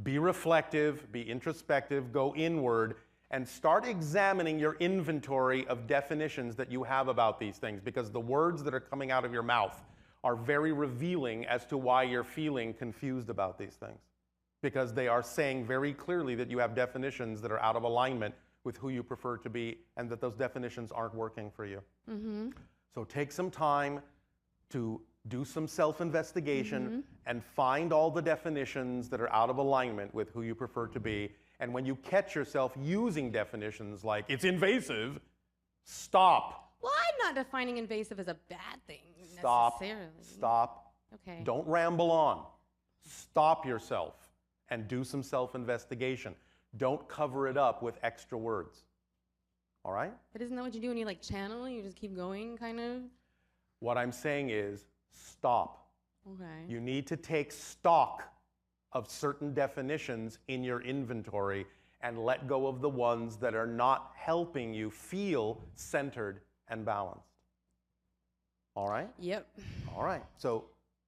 be reflective, be introspective, go inward, and start examining your inventory of definitions that you have about these things, because the words that are coming out of your mouth are very revealing as to why you're feeling confused about these things, because they are saying very clearly that you have definitions that are out of alignment with who you prefer to be, and that those definitions aren't working for you. Mm-hmm. So take some time to do some self-investigation and find all the definitions that are out of alignment with who you prefer to be. And when you catch yourself using definitions like, it's invasive, stop. Well, I'm not defining invasive as a bad thing Stop. necessarily. Stop. Okay. Don't ramble on. Stop yourself and do some self-investigation. Don't cover it up with extra words. All right? But isn't that what you do when you like channel? You just keep going, kind of? What I'm saying is stop. Okay. You need to take stock of certain definitions in your inventory and let go of the ones that are not helping you feel centered and balanced. All right? Yep. All right. So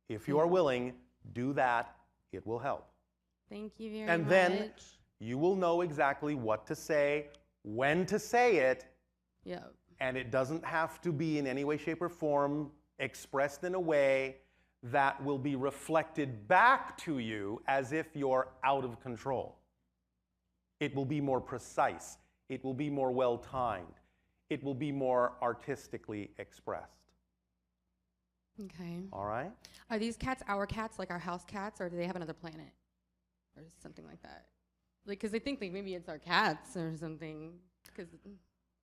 if you are willing, do that. It will help. Thank you very much. And then you will know exactly what to say, when to say it, Yep. and it doesn't have to be in any way, shape, or form expressed in a way that will be reflected back to you as if you're out of control. It will be more precise. It will be more well-timed. It will be more artistically expressed. Okay. All right? Are these cats our cats, like our house cats, or do they have another planet? Or something like that? Like, because I think like maybe it's our cats or something.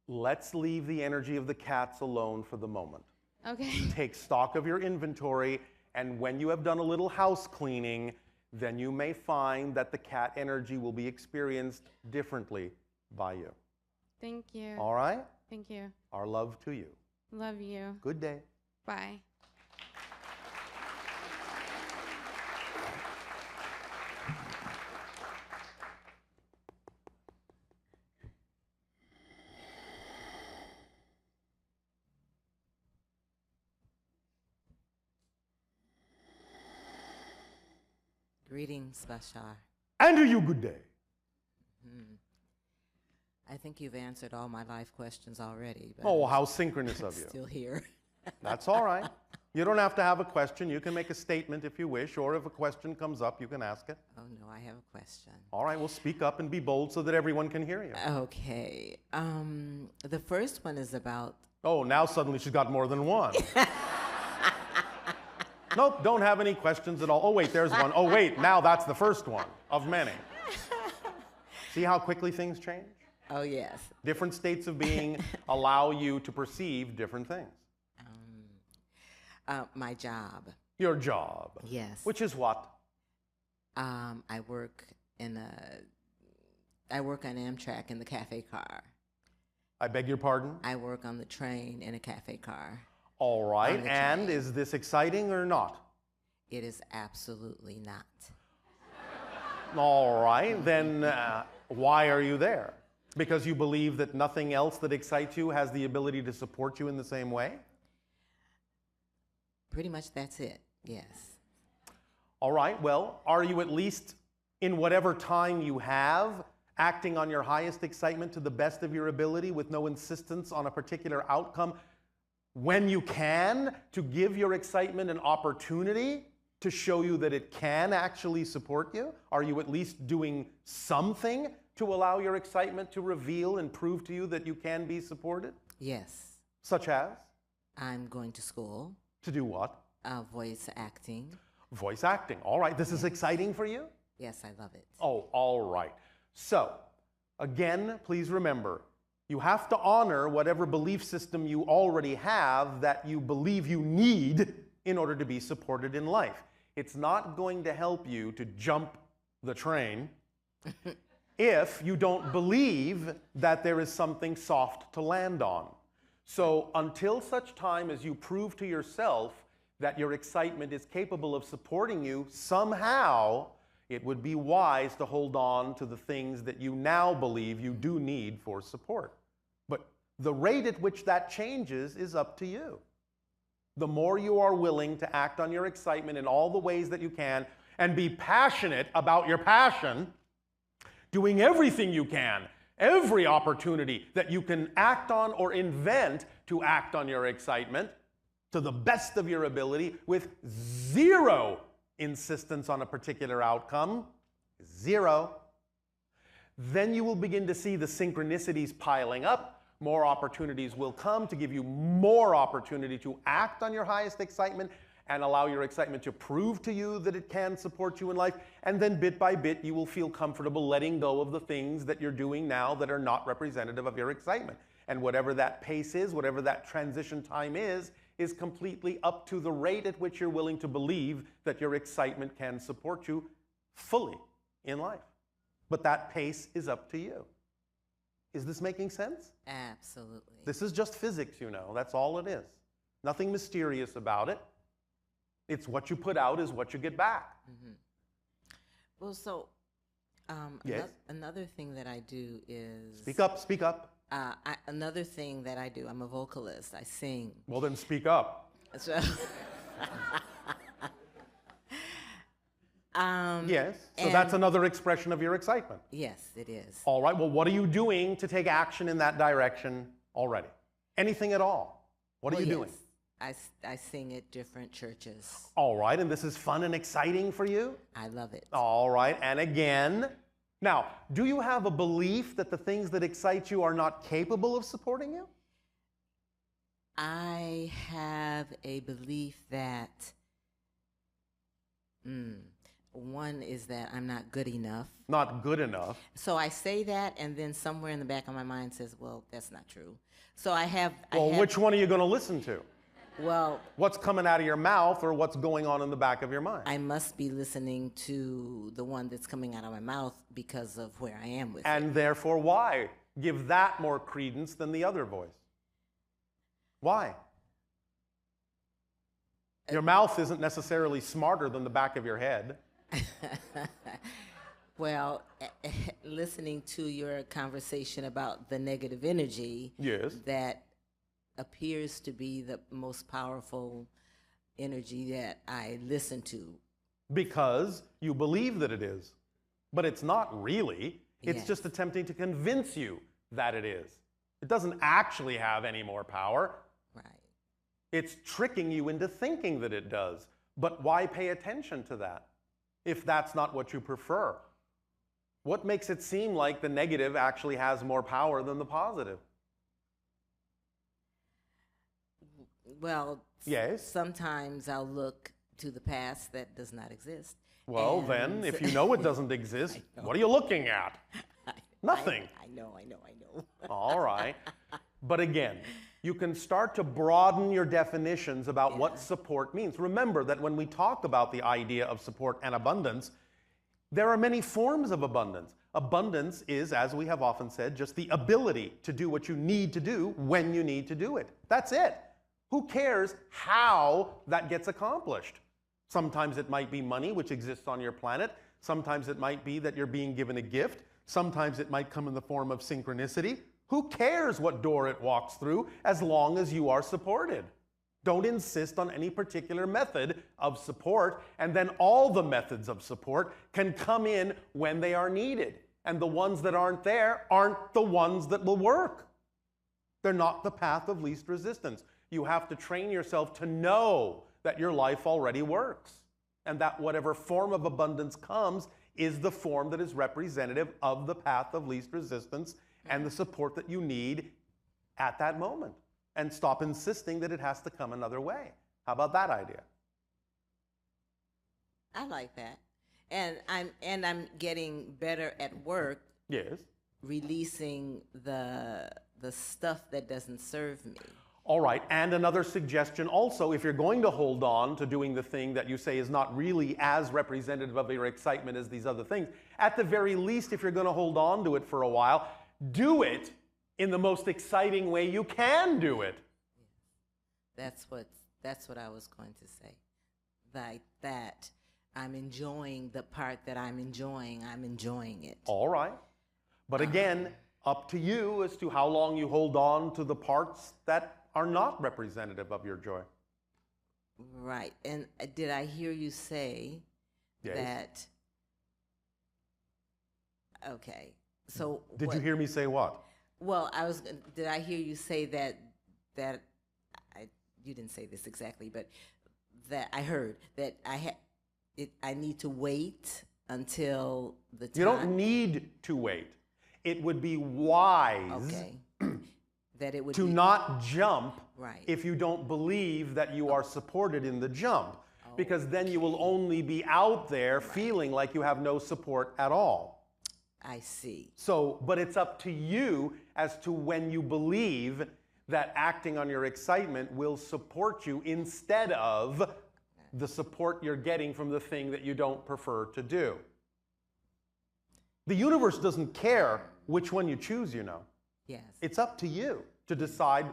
Let's leave the energy of the cats alone for the moment. Okay. Take stock of your inventory, and when you have done a little house cleaning, then you may find that the cat energy will be experienced differently by you. Thank you. All right? Thank you. Our love to you. Love you. Good day. Bye. Greetings, Bashar. And to you, good day. I think you've answered all my life questions already. But Oh, how synchronous I'm of you. still here. That's all right. You don't have to have a question. You can make a statement if you wish, or if a question comes up, you can ask it. Oh, no, I have a question. All right, well, speak up and be bold so that everyone can hear you. Okay. The first one is about... Oh, now suddenly she's got more than one. Nope, don't have any questions at all. Oh, wait, there's one. Oh, wait, now that's the first one of many. See how quickly things change? Oh, yes. Different states of being allow you to perceive different things. My job. Your job. Yes. Which is what? I work on Amtrak in the cafe car. I beg your pardon? I work on the train in a cafe car. All right, On the and train. is this exciting or not? It is absolutely not. All right, then why are you there? Because you believe that nothing else that excites you has the ability to support you in the same way? Pretty much that's it, yes. All right, well, are you at least, in whatever time you have, acting on your highest excitement to the best of your ability with no insistence on a particular outcome when you can, to give your excitement an opportunity to show you that it can actually support you? Are you at least doing something to allow your excitement to reveal and prove to you that you can be supported? Yes. Such as? I'm going to school. To do what? Voice acting. Voice acting. All right, this is exciting for you? Yes, I love it. Oh, all right. So, again, please remember, you have to honor whatever belief system you already have that you believe you need in order to be supported in life. It's not going to help you to jump the train if you don't believe that there is something soft to land on. So until such time as you prove to yourself that your excitement is capable of supporting you somehow, it would be wise to hold on to the things that you now believe you do need for support. But The rate at which that changes is up to you. The more you are willing to act on your excitement in all the ways that you can and be passionate about your passion, doing everything you can, every opportunity that you can act on or invent to act on your excitement to the best of your ability with zero insistence on a particular outcome, zero, then you will begin to see the synchronicities piling up. More opportunities will come to give you more opportunity to act on your highest excitement and allow your excitement to prove to you that it can support you in life. And then bit by bit, you will feel comfortable letting go of the things that you're doing now that are not representative of your excitement. And whatever that pace is, whatever that transition time is completely up to the rate at which you're willing to believe that your excitement can support you fully in life. But that pace is up to you. Is this making sense? Absolutely. This is just physics, you know. That's all it is. Nothing mysterious about it. It's what you put out is what you get back. Mm-hmm. Well, so yes? another thing that I do is... Speak up, speak up. Another thing that I do, I'm a vocalist. I sing. Well, then speak up. So, yes, so that's another expression of your excitement. Yes, it is. All right, well, what are you doing to take action in that direction already? Anything at all? What are you doing? I sing at different churches. All right, and this is fun and exciting for you? I love it. All right, and again, now, do you have a belief that the things that excite you are not capable of supporting you? I have a belief that, one is that I'm not good enough. Not good enough. So I say that, and then somewhere in the back of my mind says, well, that's not true. So I have... Well, which one are you going to listen to? Well... What's coming out of your mouth or what's going on in the back of your mind? I must be listening to the one that's coming out of my mouth because of where I am with it. And therefore, why give that more credence than the other voice? Why? Your mouth isn't necessarily smarter than the back of your head. Well, listening to your conversation about the negative energy, yes, that appears to be the most powerful energy that I listen to. Because you believe that it is. But it's not really. It's Yes. just attempting to convince you that it is. It doesn't actually have any more power. Right. It's tricking you into thinking that it does. But why pay attention to that if that's not what you prefer? What makes it seem like the negative actually has more power than the positive? Well, Yes. sometimes I'll look to the past that does not exist. Well, then, if you know it doesn't exist, what are you looking at? Nothing. I know. All right. But again, you can start to broaden your definitions about what support means. Remember that when we talk about the idea of support and abundance, there are many forms of abundance. Abundance is, as we have often said, just the ability to do what you need to do when you need to do it. That's it. Who cares how that gets accomplished? Sometimes it might be money, which exists on your planet. Sometimes it might be that you're being given a gift. Sometimes it might come in the form of synchronicity. Who cares what door it walks through as long as you are supported? Don't insist on any particular method of support, and then all the methods of support can come in when they are needed. And the ones that aren't there aren't the ones that will work. They're not the path of least resistance. You have to train yourself to know that your life already works, and that whatever form of abundance comes is the form that is representative of the path of least resistance and the support that you need at that moment. And stop insisting that it has to come another way. How about that idea? I like that. And I'm getting better at work Yes. releasing the stuff that doesn't serve me. All right, and another suggestion also, if you're going to hold on to doing the thing that you say is not really as representative of your excitement as these other things, at the very least, if you're going to hold on to it for a while, do it in the most exciting way you can do it. That's what I was going to say. Like that, I'm enjoying the part that I'm enjoying it. All right. But again, Up to you as to how long you hold on to the parts that are not representative of your joy. Right. And did I hear you say Yes. that? Okay. So Did you hear me say what? Well, did I hear you say that you didn't say this exactly, but that I heard that I need to wait until the time. You don't need to wait. It would be wise Okay. That it would to be, not jump right. if you don't believe that you are supported in the jump, because then you will only be out there feeling like you have no support at all. I see. So, but it's up to you as to when you believe that acting on your excitement will support you instead of the support you're getting from the thing that you don't prefer to do. The universe doesn't care which one you choose, you know. Yes. It's up to you to decide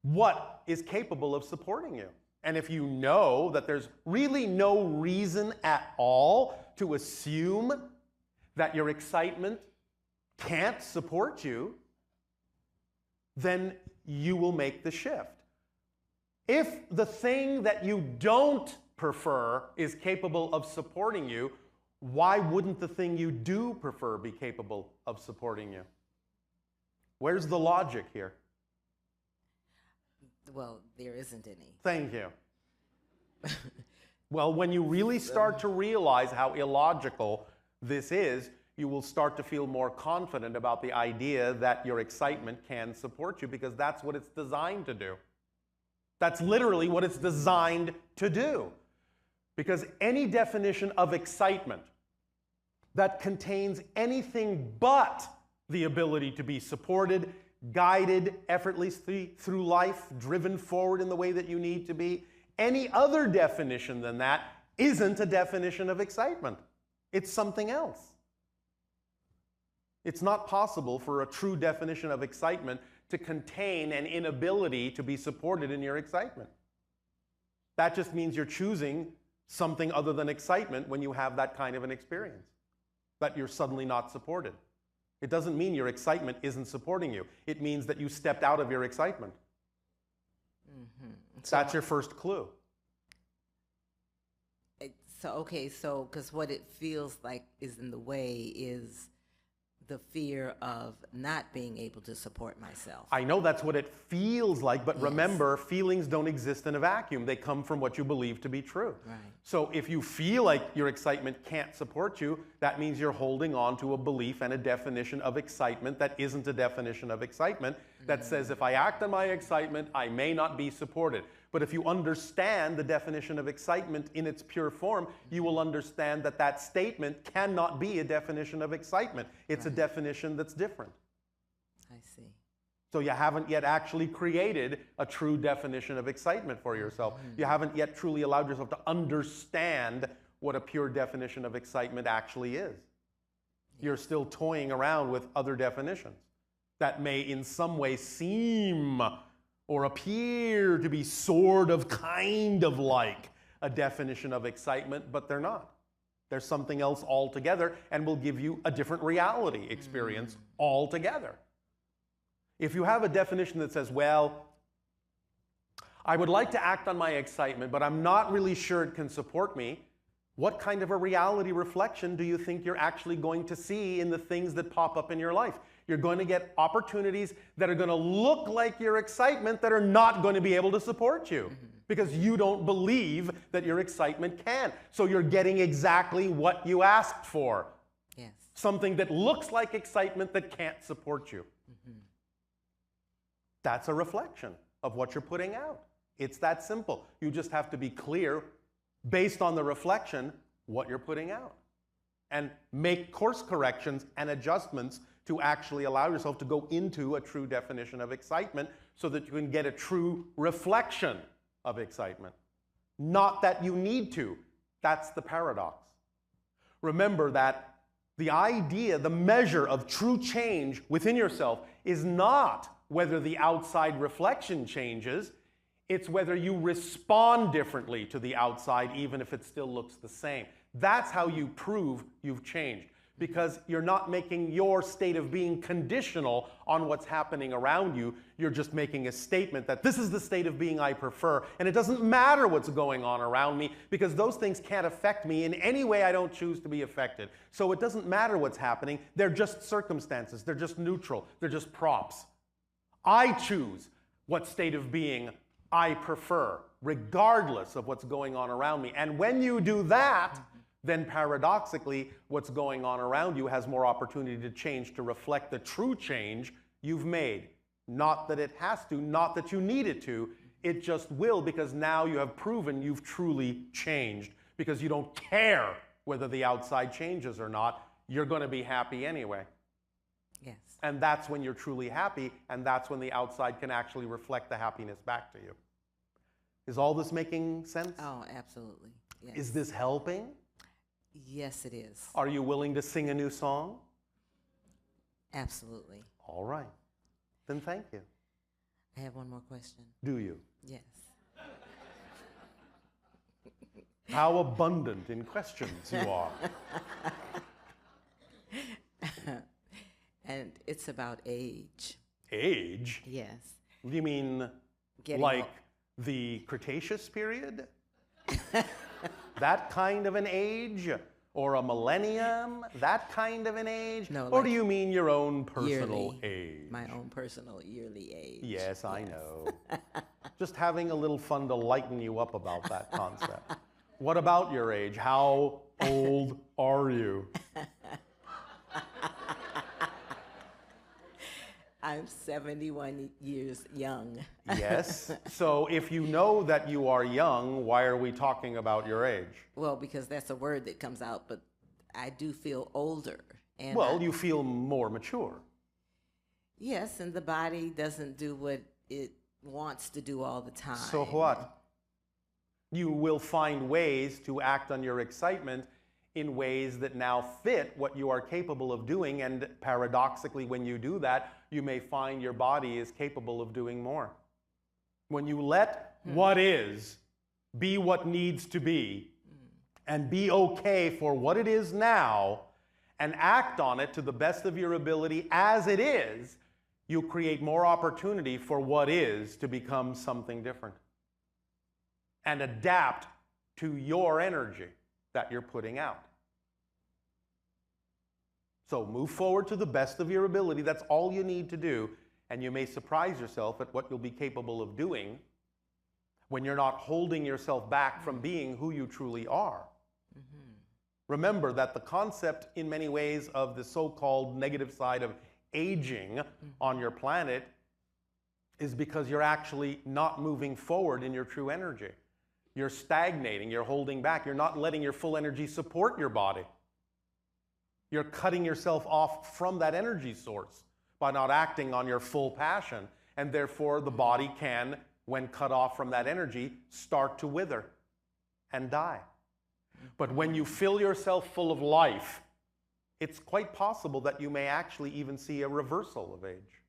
what is capable of supporting you. And if you know that there's really no reason at all to assume that your excitement can't support you, then you will make the shift. If the thing that you don't prefer is capable of supporting you, why wouldn't the thing you do prefer be capable of supporting you? Where's the logic here? Well, there isn't any. Thank you. Well, when you really start to realize how illogical this is, you will start to feel more confident about the idea that your excitement can support you, because that's what it's designed to do. That's literally what it's designed to do. Because any definition of excitement that contains anything but the ability to be supported, guided effortlessly through life, driven forward in the way that you need to be, any other definition than that isn't a definition of excitement. It's something else. It's not possible for a true definition of excitement to contain an inability to be supported in your excitement. That just means you're choosing something other than excitement when you have that kind of an experience, that you're suddenly not supported. It doesn't mean your excitement isn't supporting you. It means that you stepped out of your excitement. Mm-hmm. That's your first clue. So because what it feels like is in the way is the fear of not being able to support myself. I know that's what it feels like, but Yes. remember, feelings don't exist in a vacuum. They come from what you believe to be true. Right. So if you feel like your excitement can't support you, that means you're holding on to a belief and a definition of excitement that isn't a definition of excitement, that says if I act on my excitement, I may not be supported. But if you understand the definition of excitement in its pure form, you will understand that that statement cannot be a definition of excitement. It's a definition that's different. I see. So you haven't yet actually created a true definition of excitement for yourself. You haven't yet truly allowed yourself to understand what a pure definition of excitement actually is. You're still toying around with other definitions that may in some way seem or appear to be sort of kind of like a definition of excitement, but they're not. They're something else altogether and will give you a different reality experience altogether. If you have a definition that says, well, I would like to act on my excitement, but I'm not really sure it can support me, what kind of a reality reflection do you think you're actually going to see in the things that pop up in your life? You're going to get opportunities that are going to look like your excitement that are not going to be able to support you because you don't believe that your excitement can. So you're getting exactly what you asked for. Yes. Something that looks like excitement that can't support you. That's a reflection of what you're putting out. It's that simple. You just have to be clear based on the reflection what you're putting out and make course corrections and adjustments to actually allow yourself to go into a true definition of excitement so that you can get a true reflection of excitement. Not that you need to. That's the paradox. Remember that the idea, the measure of true change within yourself is not whether the outside reflection changes, it's whether you respond differently to the outside even if it still looks the same. That's how you prove you've changed. because you're not making your state of being conditional on what's happening around you. You're just making a statement that this is the state of being I prefer, and it doesn't matter what's going on around me because those things can't affect me in any way I don't choose to be affected. So it doesn't matter what's happening. They're just circumstances. They're just neutral. They're just props. I choose what state of being I prefer, regardless of what's going on around me. And when you do that, then paradoxically, what's going on around you has more opportunity to change, to reflect the true change you've made. Not that it has to, not that you need it to, it just will, because now you have proven you've truly changed, because you don't care whether the outside changes or not. You're going to be happy anyway. Yes. And that's when you're truly happy, and that's when the outside can actually reflect the happiness back to you. Is all this making sense? Oh, absolutely. Yes. Is this helping? Yes, it is. Are you willing to sing a new song? Absolutely. All right. Then thank you. I have one more question. Do you? Yes. How abundant in questions you are. And it's about age. Age? Yes. Do you mean Getting like old. the Cretaceous period? That kind of an age? Or a millennium? That kind of an age? No, or like do you mean your own personal yearly, age? My own personal yearly age. Yes, I know. Just having a little fun to lighten you up about that concept. What about your age? How old are you? I'm 71 years young. Yes. So if you know that you are young, why are we talking about your age? Well, because that's a word that comes out, but I do feel older. And Well, you feel more mature. yes, and the body doesn't do what it wants to do all the time. So what? You will find ways to act on your excitement in ways that now fit what you are capable of doing, and paradoxically, when you do that, you may find your body is capable of doing more. When you let what is be what needs to be, and be okay for what it is now, and act on it to the best of your ability as it is, you create more opportunity for what is to become something different. And adapt to your energy that you're putting out. So move forward to the best of your ability. That's all you need to do. And you may surprise yourself at what you'll be capable of doing when you're not holding yourself back from being who you truly are. Mm-hmm. Remember that the concept, in many ways, of the so-called negative side of aging on your planet is because you're actually not moving forward in your true energy. You're stagnating, you're holding back, you're not letting your full energy support your body. You're cutting yourself off from that energy source by not acting on your full passion, and therefore the body can, when cut off from that energy, start to wither and die. But when you fill yourself full of life, it's quite possible that you may actually even see a reversal of age.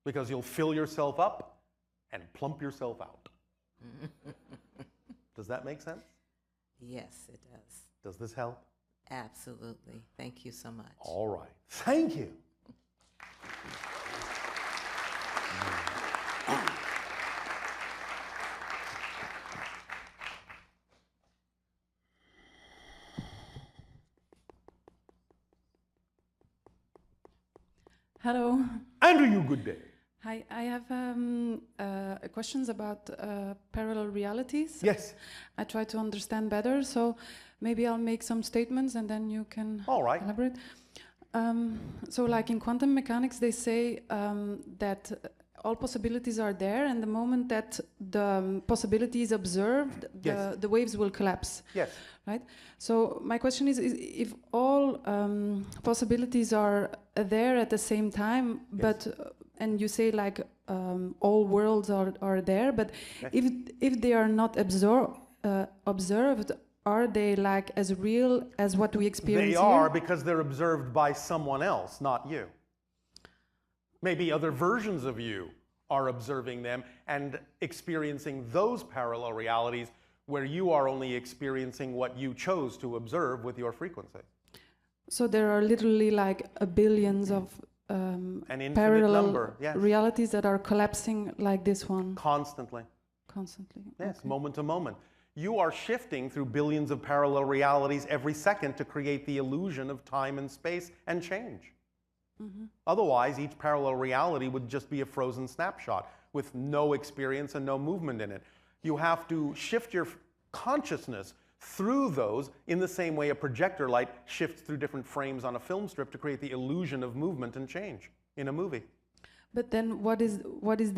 Because you'll fill yourself up and plump yourself out. Does that make sense? Yes, it does. Does this help? Absolutely. Thank you so much. All right. Thank you. Hello. Andrew, you good day. Hi, I have questions about parallel realities. Yes. I try to understand better, so maybe I'll make some statements and then you can All right. elaborate. So like in quantum mechanics, they say that all possibilities are there, and the moment that the possibility is observed, Yes. the waves will collapse. Yes. Right? So my question is if all possibilities are there at the same time, but and you say like all worlds are there, but Yes. if they are not observed, are they like as real as what we experience They are here? because they're observed by someone else, not you. Maybe other versions of you are observing them and experiencing those parallel realities where you are only experiencing what you chose to observe with your frequency. So there are literally like billions of An infinite parallel number, yes. realities that are collapsing like this one Constantly. constantly. Yes, Okay. moment to moment. You are shifting through billions of parallel realities every second to create the illusion of time and space and change. Otherwise, each parallel reality would just be a frozen snapshot with no experience and no movement in it. You have to shift your consciousness through those in the same way a projector light shifts through different frames on a film strip to create the illusion of movement and change in a movie. But then what is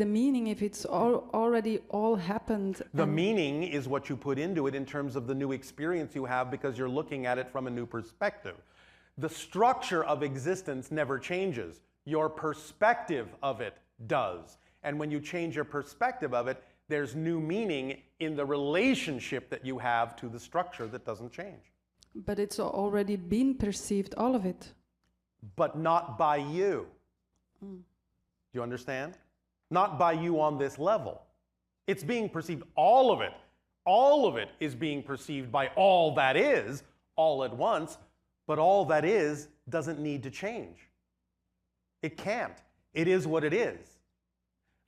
the meaning if it's already all happened? The meaning is what you put into it in terms of the new experience you have because you're looking at it from a new perspective. The structure of existence never changes. Your perspective of it does. And when you change your perspective of it, there's new meaning in the relationship that you have to the structure that doesn't change. But it's already been perceived, all of it. But not by you. Do you understand? Not by you on this level. It's being perceived, all of it is being perceived by all that is, all at once, but all that is doesn't need to change. It can't. It is what it is.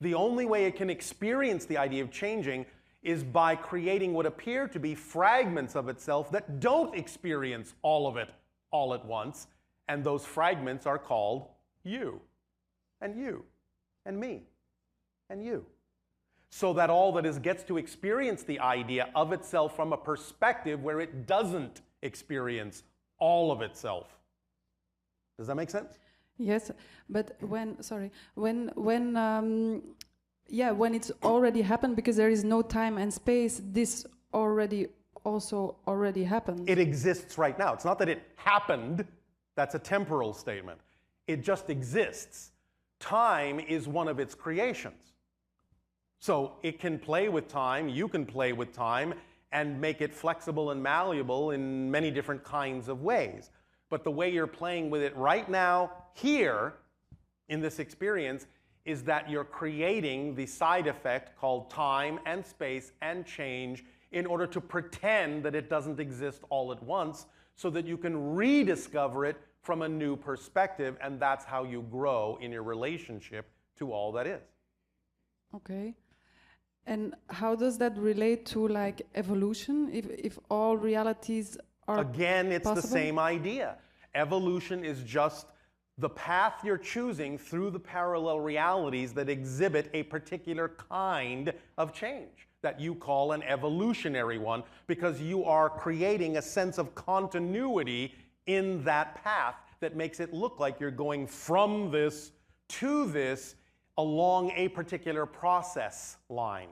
The only way it can experience the idea of changing is by creating what appear to be fragments of itself that don't experience all of it all at once, and those fragments are called you, and you, and me, and you. So that all that is gets to experience the idea of itself from a perspective where it doesn't experience all of itself. Does that make sense? Yes, but when it's already happened, because there is no time and space, this already happened. It exists right now. It's not that it happened. That's a temporal statement. It just exists. Time is one of its creations. So it can play with time, you can play with time, and make it flexible and malleable in many different kinds of ways. But the way you're playing with it right now, here, in this experience, is that you're creating the side effect called time and space and change in order to pretend that it doesn't exist all at once so that you can rediscover it from a new perspective, and that's how you grow in your relationship to all that is. Okay. And how does that relate to like evolution? If all realities are Again, it's possible? the same idea. Evolution is just the path you're choosing through the parallel realities that exhibit a particular kind of change that you call an evolutionary one, because you are creating a sense of continuity in that path that makes it look like you're going from this to this along a particular process line.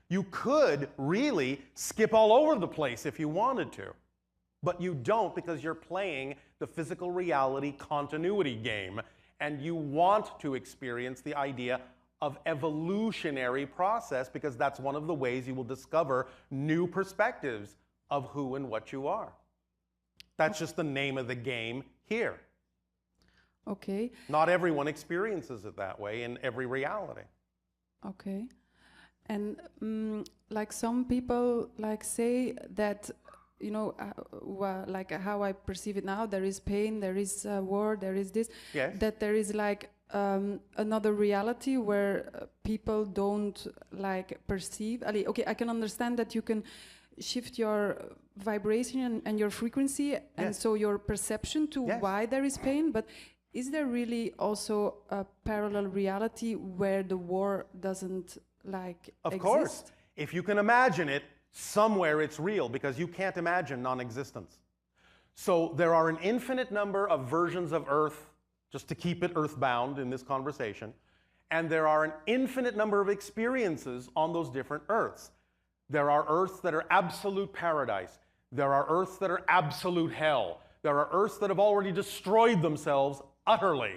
You could really skip all over the place if you wanted to, but you don't, because you're playing the physical reality continuity game, and you want to experience the idea of evolutionary process, because that's one of the ways you will discover new perspectives of who and what you are. That's just the name of the game here. Okay. Not everyone experiences it that way in every reality. Okay. And like some people like say that, you know, like how I perceive it now, there is pain, there is war, there is this, Yes. that there is like another reality where people don't like perceive. Okay, I can understand that you can shift your vibration and your frequency, and so your perception to why there is pain, but is there really also a parallel reality where the war doesn't like Of exist? course. If you can imagine it, somewhere it's real, because you can't imagine non-existence. So there are an infinite number of versions of Earth, just to keep it earthbound in this conversation, and there are an infinite number of experiences on those different Earths. There are Earths that are absolute paradise. There are Earths that are absolute hell. There are Earths that have already destroyed themselves utterly.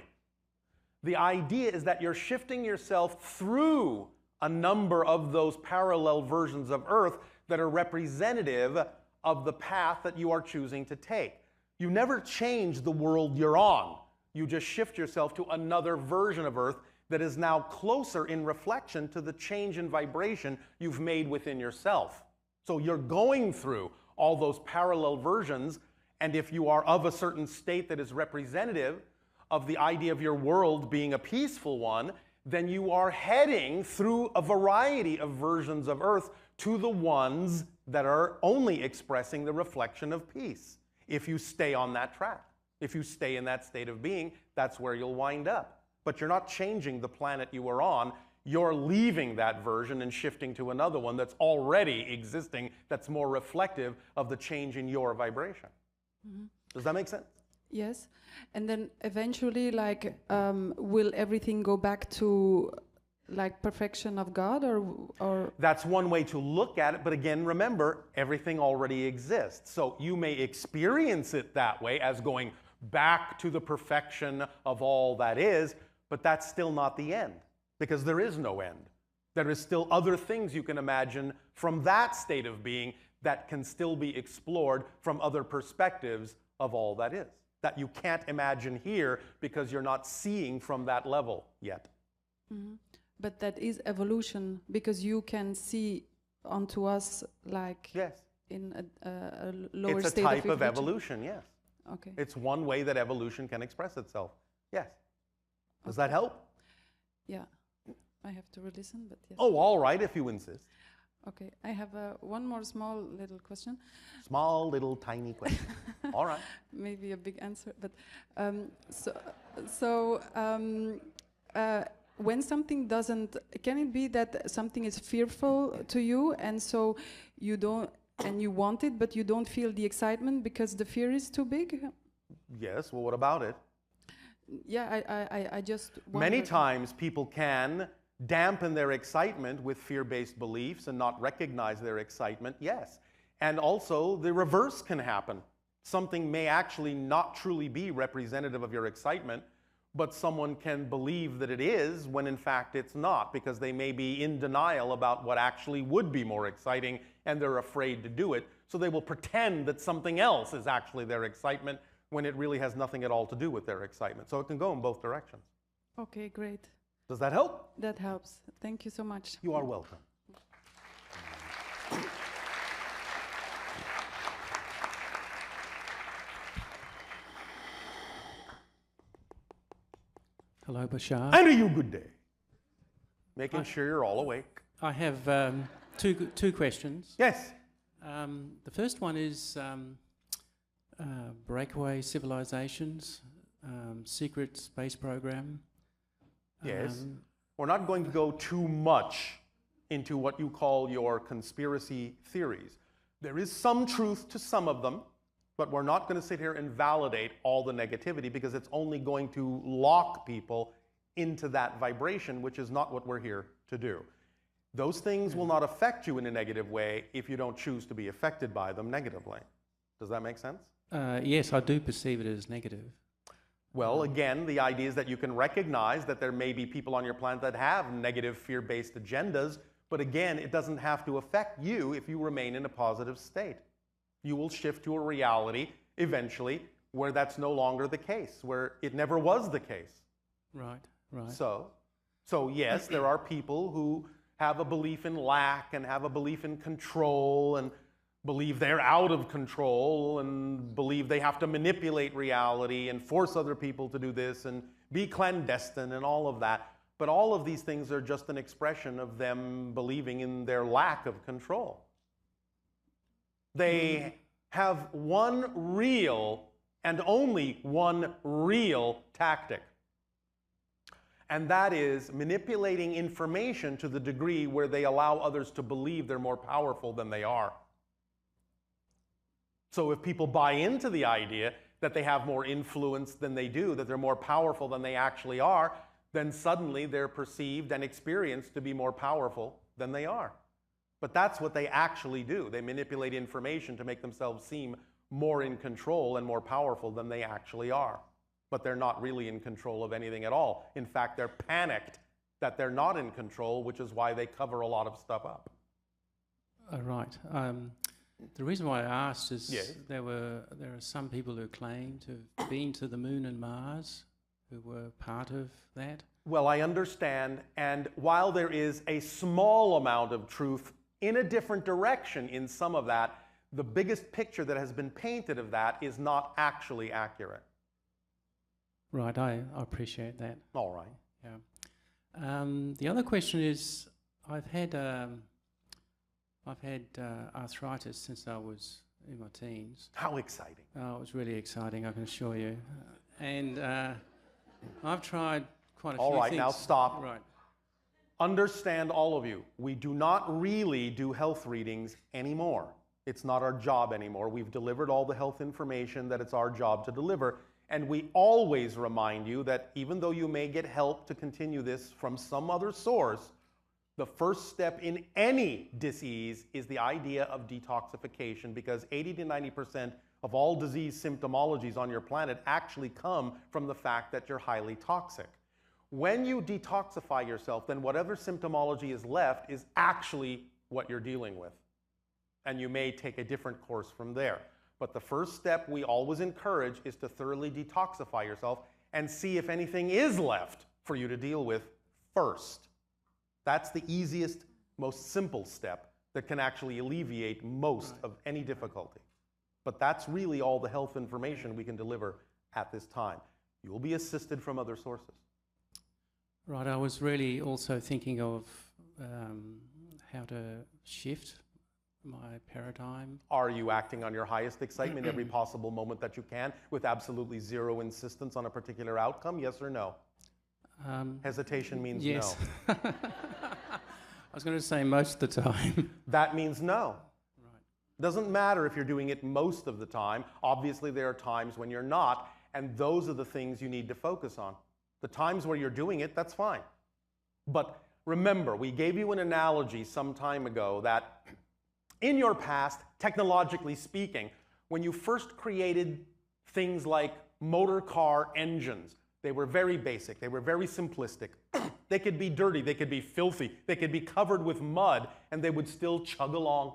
The idea is that you're shifting yourself through a number of those parallel versions of Earth that are representative of the path that you are choosing to take. You never change the world you're on. You just shift yourself to another version of Earth that is now closer in reflection to the change in vibration you've made within yourself. So you're going through all those parallel versions, And if you are of a certain state that is representative of the idea of your world being a peaceful one, then you are heading through a variety of versions of Earth to the ones that are only expressing the reflection of peace. If you stay on that track, if you stay in that state of being, that's where you'll wind up. But you're not changing the planet you were on. You're leaving that version and shifting to another one that's already existing, that's more reflective of the change in your vibration. Mm-hmm. Does that make sense? Yes. And then eventually, like, will everything go back to like perfection of God, or? That's one way to look at it, but again, remember, everything already exists. So you may experience it that way as going back to the perfection of all that is, but that's still not the end, because there is no end. There is still other things you can imagine from that state of being that can still be explored from other perspectives of all that is, that you can't imagine here because you're not seeing from that level yet. Mm-hmm. But that is evolution, because you can see onto us like yes. in a lower state. It's a type of evolution, yes. Okay. It's one way that evolution can express itself. Yes. Does that help? Yeah. I have to re-listen, but yes. Oh, all right, if you insist. Okay. I have one more small little question. Small little tiny question. All right. Maybe a big answer, but when something doesn't, can it be that something is fearful to you, and so you don't, and you want it, but you don't feel the excitement because the fear is too big? Yes, well, what about it? Yeah, I just wondered. Many times people can dampen their excitement with fear-based beliefs and not recognize their excitement, yes. And also, the reverse can happen. Something may actually not truly be representative of your excitement, but someone can believe that it is when in fact it's not, because they may be in denial about what actually would be more exciting and they're afraid to do it. So they will pretend that something else is actually their excitement when it really has nothing at all to do with their excitement. So it can go in both directions. Okay, great. Does that help? That helps. Thank you so much. You are welcome. Hello, Bashar. And a you good day. Making sure you're all awake. I have two questions. Yes. The first one is breakaway civilizations, secret space program. Yes. We're not going to go too much into what you call your conspiracy theories. There is some truth to some of them, but we're not going to sit here and validate all the negativity, because it's only going to lock people into that vibration, which is not what we're here to do. Those things will not affect you in a negative way if you don't choose to be affected by them negatively. Does that make sense? Yes, I do perceive it as negative. Well, again, the idea is that you can recognize that there may be people on your planet that have negative fear-based agendas, but again, it doesn't have to affect you if you remain in a positive state. You will shift to a reality eventually where that's no longer the case, where it never was the case. Right, right. So yes, there are people who have a belief in lack and have a belief in control and believe they're out of control and believe they have to manipulate reality and force other people to do this and be clandestine and all of that. But all of these things are just an expression of them believing in their lack of control. They have one real and only one real tactic. And that is manipulating information to the degree where they allow others to believe they're more powerful than they are. So if people buy into the idea that they have more influence than they do, that they're more powerful than they actually are, then suddenly they're perceived and experienced to be more powerful than they are. But that's what they actually do. They manipulate information to make themselves seem more in control and more powerful than they actually are. But they're not really in control of anything at all. In fact, they're panicked that they're not in control, which is why they cover a lot of stuff up. Right. The reason why I asked is yes. there are some people who claim to have been to the moon and Mars who were part of that. Well, I understand, and while there is a small amount of truth in a different direction in some of that, the biggest picture that has been painted of that is not actually accurate. Right, I appreciate that. All right. Yeah. The other question is, I've had arthritis since I was in my teens. How exciting. Oh, it was really exciting, I can assure you. And I've tried quite a few things. All right, now stop. Right. Understand, all of you, we do not really do health readings anymore. It's not our job anymore. We've delivered all the health information that it's our job to deliver. And we always remind you that even though you may get help to continue this from some other source, the first step in any disease is the idea of detoxification, because 80 to 90% of all disease symptomologies on your planet actually come from the fact that you're highly toxic. When you detoxify yourself, then whatever symptomology is left is actually what you're dealing with. And you may take a different course from there. But the first step we always encourage is to thoroughly detoxify yourself and see if anything is left for you to deal with first. That's the easiest, most simple step that can actually alleviate most of any difficulty. But that's really all the health information we can deliver at this time. You will be assisted from other sources. Right, I was really also thinking of how to shift my paradigm. Are you acting on your highest excitement every possible moment that you can with absolutely zero insistence on a particular outcome? Yes or no? Hesitation means yes. no. I was going to say most of the time. That means no. Right. Doesn't matter if you're doing it most of the time. Obviously, there are times when you're not, and those are the things you need to focus on. The times where you're doing it, that's fine. But remember, we gave you an analogy some time ago that in your past, technologically speaking, when you first created things like motor car engines, they were very basic, they were very simplistic. They could be dirty, they could be filthy, they could be covered with mud, and they would still chug along,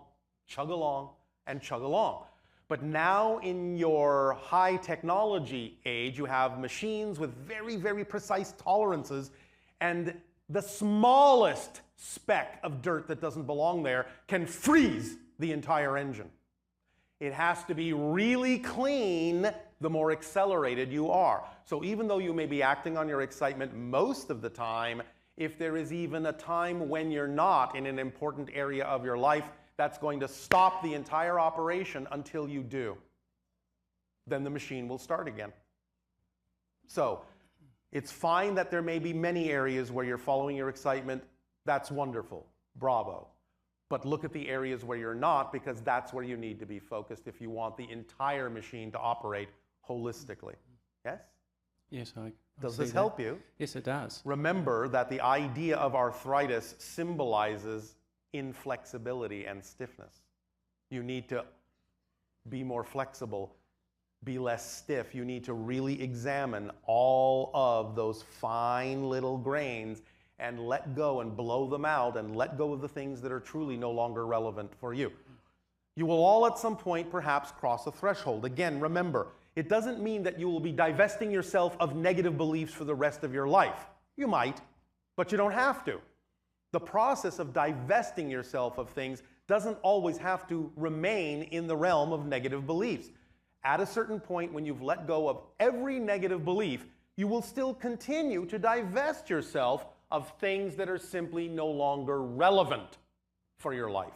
and chug along. But now in your high technology age, you have machines with very, very precise tolerances, and the smallest speck of dirt that doesn't belong there can freeze the entire engine. It has to be really clean the more accelerated you are. So even though you may be acting on your excitement most of the time, if there is even a time when you're not in an important area of your life, that's going to stop the entire operation until you do. Then the machine will start again. So it's fine that there may be many areas where you're following your excitement. That's wonderful. Bravo. But look at the areas where you're not, because that's where you need to be focused if you want the entire machine to operate holistically. Yes? Yes, I Does see this that. help you? Yes, it does. Remember that the idea of arthritis symbolizes inflexibility and stiffness. You need to be more flexible, be less stiff. You need to really examine all of those fine little grains and let go and blow them out and let go of the things that are truly no longer relevant for you. You will all at some point perhaps cross a threshold. Again, remember, it doesn't mean that you will be divesting yourself of negative beliefs for the rest of your life. You might, but you don't have to. The process of divesting yourself of things doesn't always have to remain in the realm of negative beliefs. At a certain point, when you've let go of every negative belief, you will still continue to divest yourself of things that are simply no longer relevant for your life,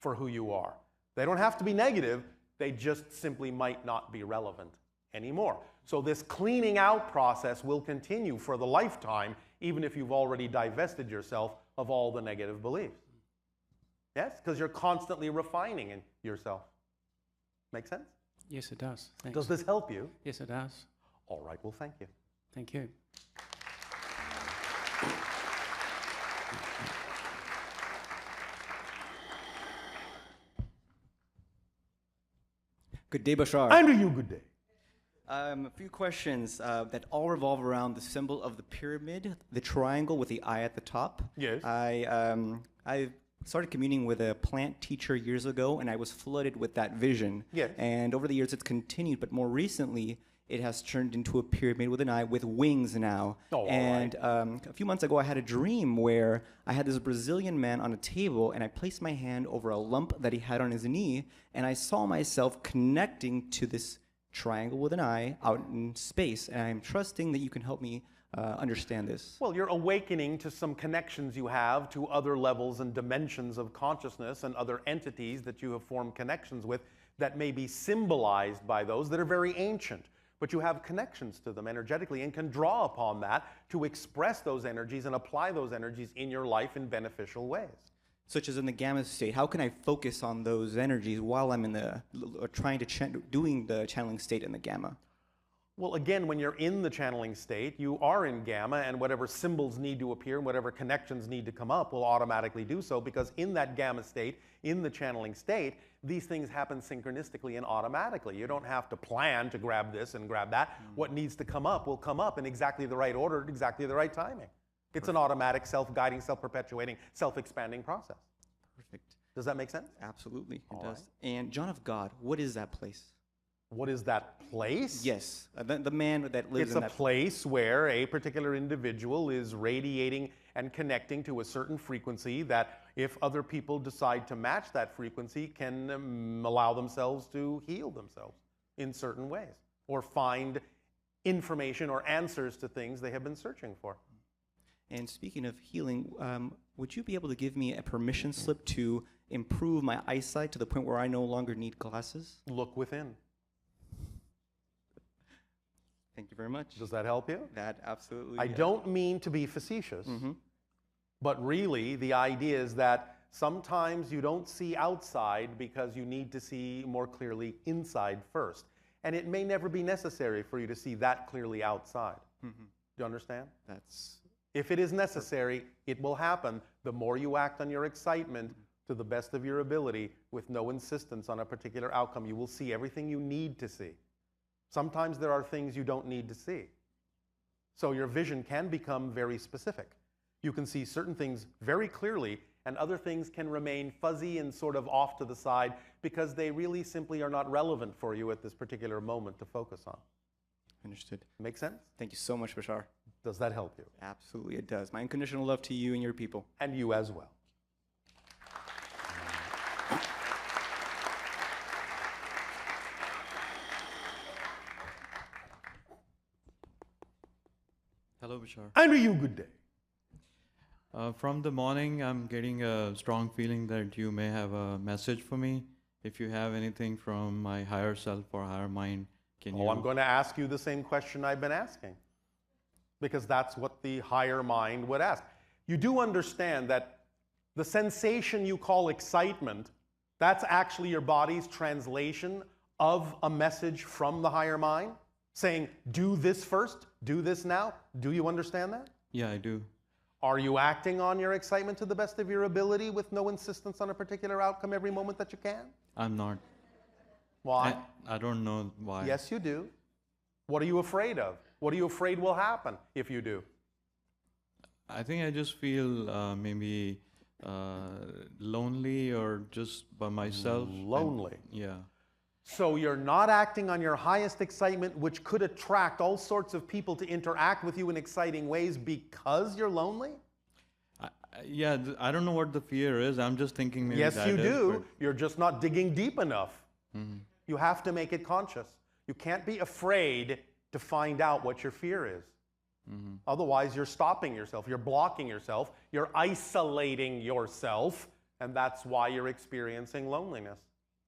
for who you are. They don't have to be negative, they just simply might not be relevant anymore. So this cleaning out process will continue for the lifetime, even if you've already divested yourself of all the negative beliefs. Yes? Because you're constantly refining in yourself. Make sense? Yes, it does. Thanks. Does this help you? Yes, it does. All right, well, thank you. Thank you. Good day, Bashar. And to you, good day. A few questions that all revolve around the symbol of the pyramid, the triangle with the eye at the top. Yes. I started communing with a plant teacher years ago, and I was flooded with that vision. Yes. And over the years, it's continued, but more recently, it has turned into a pyramid with an eye with wings now. Oh, all and a few months ago, I had a dream where I had this Brazilian man on a table, and I placed my hand over a lump that he had on his knee, and I saw myself connecting to this triangle with an eye out in space. And I'm trusting that you can help me understand this. Well, you're awakening to some connections you have to other levels and dimensions of consciousness and other entities that you have formed connections with that may be symbolized by those that are very ancient. But you have connections to them energetically and can draw upon that to express those energies and apply those energies in your life in beneficial ways. Such as in the gamma state, how can I focus on those energies while I'm in the doing the channeling state in the gamma? Well, again, when you're in the channeling state, you are in gamma, and whatever symbols need to appear and whatever connections need to come up will automatically do so, because in that gamma state, in the channeling state, these things happen synchronistically and automatically. You don't have to plan to grab this and grab that. What needs to come up will come up in exactly the right order, at exactly the right timing. It's an automatic, self-guiding, self-perpetuating, self-expanding process. Perfect. Does that make sense? Absolutely, it All does. right. And John of God, what is that place? What is that place? Yes, the man that lives It's in a that place where a particular individual is radiating and connecting to a certain frequency that, if other people decide to match that frequency, can allow themselves to heal themselves in certain ways or find information or answers to things they have been searching for. And speaking of healing, would you be able to give me a permission slip to improve my eyesight to the point where I no longer need glasses? Look within. Thank you very much. Does that help you? That absolutely. I don't mean to be facetious, but really the idea is that sometimes you don't see outside because you need to see more clearly inside first. And it may never be necessary for you to see that clearly outside. Do you understand? That's If it is necessary, it will happen. The more you act on your excitement to the best of your ability with no insistence on a particular outcome, you will see everything you need to see. Sometimes there are things you don't need to see. So your vision can become very specific. You can see certain things very clearly, and other things can remain fuzzy and sort of off to the side because they really simply are not relevant for you at this particular moment to focus on. understood. Make sense? Thank you so much, Bashar. Does that help you? Absolutely, it does. My unconditional love to you and your people. And you as well. Hello, Bashar. And to you, good day. From the morning, I'm getting a strong feeling that you may have a message for me. If you have anything from my higher self or higher mind, can you? Oh, I'm going to ask you the same question I've been asking, because that's what the higher mind would ask. You do understand that the sensation you call excitement, that's actually your body's translation of a message from the higher mind, saying, do this first, do this now. Do you understand that? Yeah, I do. Are you acting on your excitement to the best of your ability with no insistence on a particular outcome every moment that you can? I'm not. Why? I don't know why. Yes, you do. What are you afraid of? What are you afraid will happen if you do? I think I just feel maybe lonely or just by myself. Lonely. Yeah. So you're not acting on your highest excitement, which could attract all sorts of people to interact with you in exciting ways because you're lonely? Yeah, I don't know what the fear is. I'm just thinking maybe Yes, that you is, do. You're just not digging deep enough. Mhm. You have to make it conscious. You can't be afraid to find out what your fear is. Otherwise, you're stopping yourself. You're blocking yourself. You're isolating yourself. And that's why you're experiencing loneliness.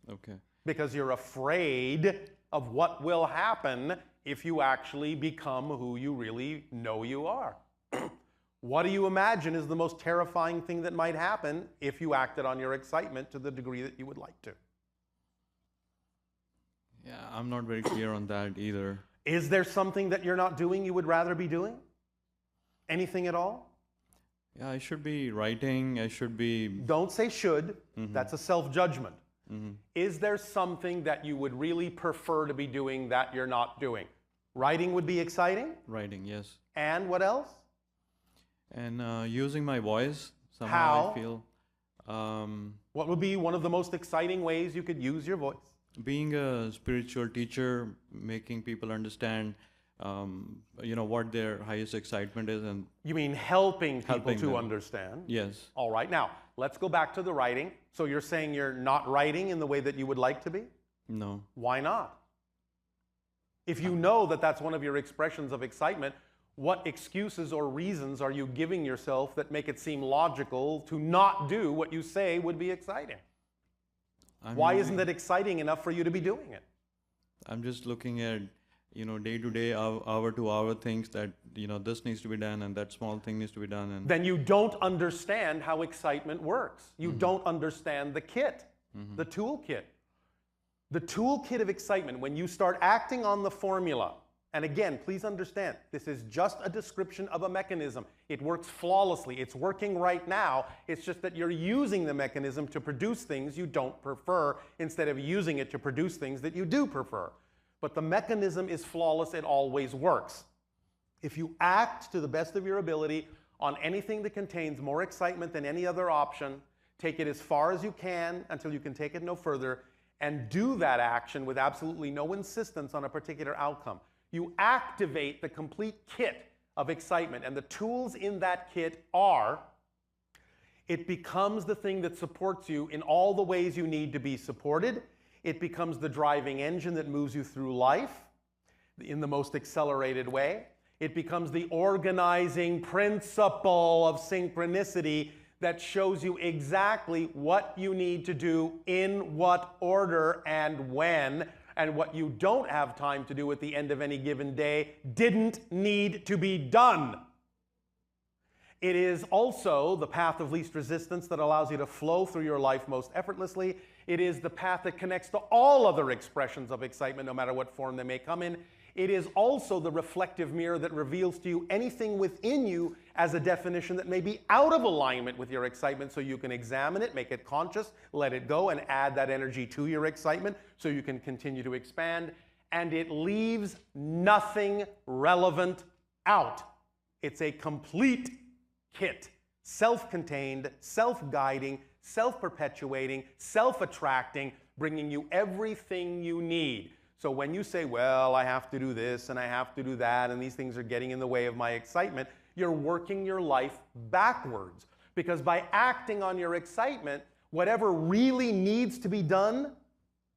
Okay. Because you're afraid of what will happen if you actually become who you really know you are. What do you imagine is the most terrifying thing that might happen if you acted on your excitement to the degree that you would like to? Yeah, I'm not very clear on that either. Is there something that you're not doing you would rather be doing? Anything at all? Yeah, I should be writing. I should be. Don't say should. That's a self-judgment. Mhm. Is there something that you would really prefer to be doing that you're not doing? Writing would be exciting. Writing, yes. And what else? And using my voice somehow How? I feel. What would be one of the most exciting ways you could use your voice? Being a spiritual teacher, making people understand, what their highest excitement is, and You mean helping people Helping to them. understand? yes, All right, now let's go back to the writing. So you're saying you're not writing in the way that you would like to be? no. Why not? If you know that that's one of your expressions of excitement, what excuses or reasons are you giving yourself that make it seem logical to not do what you say would be exciting? Why isn't it exciting enough for you to be doing it? I'm just looking at, day to day, hour to hour things that, this needs to be done and that small thing needs to be done. And Then you don't understand how excitement works. You don't understand the kit, the toolkit. The toolkit of excitement, when you start acting on the formula, and again, please understand, this is just a description of a mechanism. It works flawlessly. It's working right now. It's just that you're using the mechanism to produce things you don't prefer instead of using it to produce things that you do prefer. But the mechanism is flawless. It always works. If you act to the best of your ability on anything that contains more excitement than any other option, take it as far as you can until you can take it no further, and do that action with absolutely no insistence on a particular outcome. You activate the complete kit of excitement, and the tools in that kit are, it becomes the thing that supports you in all the ways you need to be supported. It becomes the driving engine that moves you through life in the most accelerated way. It becomes the organizing principle of synchronicity that shows you exactly what you need to do, in what order and when, and what you don't have time to do at the end of any given day didn't need to be done. It is also the path of least resistance that allows you to flow through your life most effortlessly. It is the path that connects to all other expressions of excitement, no matter what form they may come in. It is also the reflective mirror that reveals to you anything within you as a definition that may be out of alignment with your excitement, so you can examine it, make it conscious, let it go, and add that energy to your excitement so you can continue to expand. And it leaves nothing relevant out. It's a complete kit, self-contained, self-guiding, self-perpetuating, self-attracting, bringing you everything you need. So when you say, well, I have to do this and I have to do that and these things are getting in the way of my excitement, you're working your life backwards. Because by acting on your excitement, whatever really needs to be done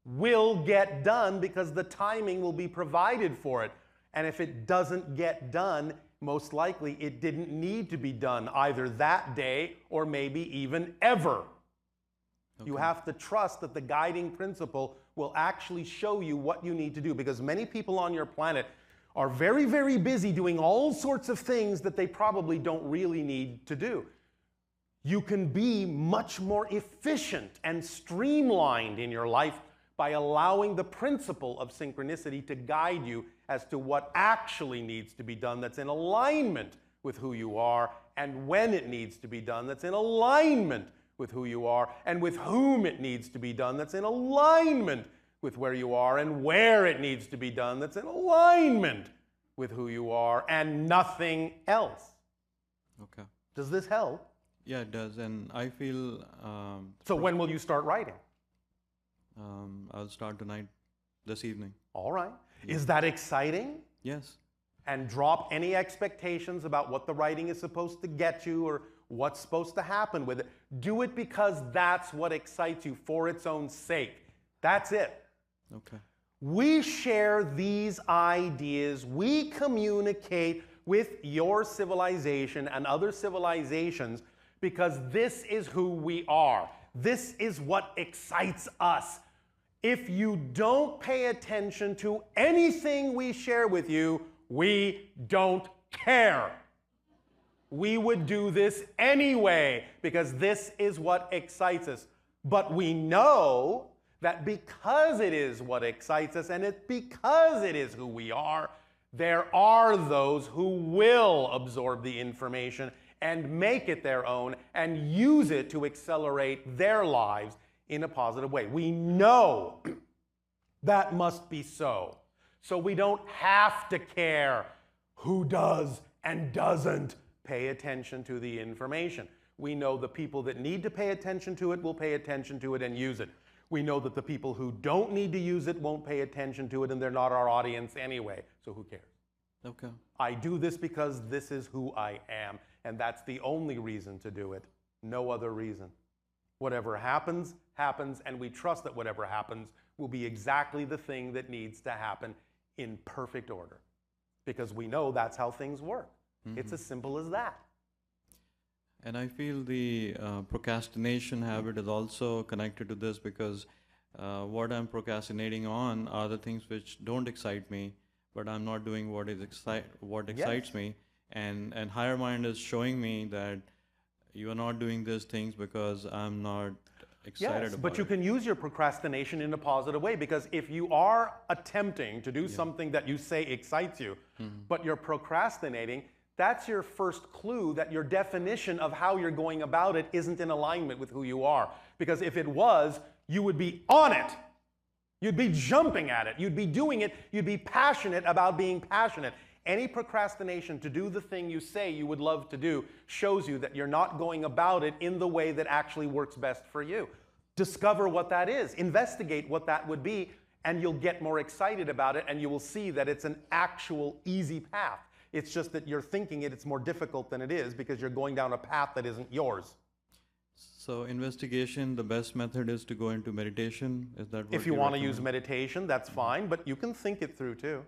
will get done because the timing will be provided for it. And if it doesn't get done, most likely it didn't need to be done either that day or maybe even ever. Okay. You have to trust that the guiding principle will actually show you what you need to do, because many people on your planet are very, very busy doing all sorts of things that they probably don't really need to do. You can be much more efficient and streamlined in your life by allowing the principle of synchronicity to guide you as to what actually needs to be done that's in alignment with who you are, and when it needs to be done that's in alignment with who you are, and with whom it needs to be done that's in alignment with where you are, and where it needs to be done that's in alignment with who you are, and nothing else. Okay. Does this help? Yeah, it does. And I feel... so when will you start writing? I'll start tonight, this evening. All right. Yeah. Is that exciting? Yes. And drop any expectations about what the writing is supposed to get you or what's supposed to happen with it. Do it because that's what excites you, for its own sake. That's it. Okay. We share these ideas. We communicate with your civilization and other civilizations because this is who we are. This is what excites us. If you don't pay attention to anything we share with you, we don't care. We would do this anyway because this is what excites us. But we know that because it is what excites us and it's because it is who we are, there are those who will absorb the information and make it their own and use it to accelerate their lives in a positive way. We know that must be so. So we don't have to care who does and doesn't pay attention to the information. We know the people that need to pay attention to it will pay attention to it and use it. We know that the people who don't need to use it won't pay attention to it, and they're not our audience anyway, so who cares? Okay. I do this because this is who I am, and that's the only reason to do it. No other reason. Whatever happens, happens, and we trust that whatever happens will be exactly the thing that needs to happen in perfect order. Because we know that's how things work. It's as simple as that. And I feel the procrastination habit is also connected to this, because what I'm procrastinating on are the things which don't excite me, but I'm not doing what excites me. And higher mind is showing me that you are not doing these things because I'm not excited about it. But you can use your procrastination in a positive way, because if you are attempting to do something that you say excites you, but you're procrastinating, that's your first clue that your definition of how you're going about it isn't in alignment with who you are. Because if it was, you would be on it. You'd be jumping at it. You'd be doing it. You'd be passionate about being passionate. Any procrastination to do the thing you say you would love to do shows you that you're not going about it in the way that actually works best for you. Discover what that is. Investigate what that would be, and you'll get more excited about it, and you will see that it's an actual easy path. It's just that you're thinking it's more difficult than it is because you're going down a path that isn't yours. So investigation, the best method is to go into meditation? Is that what If you want to use meditation, that's fine, but you can think it through too.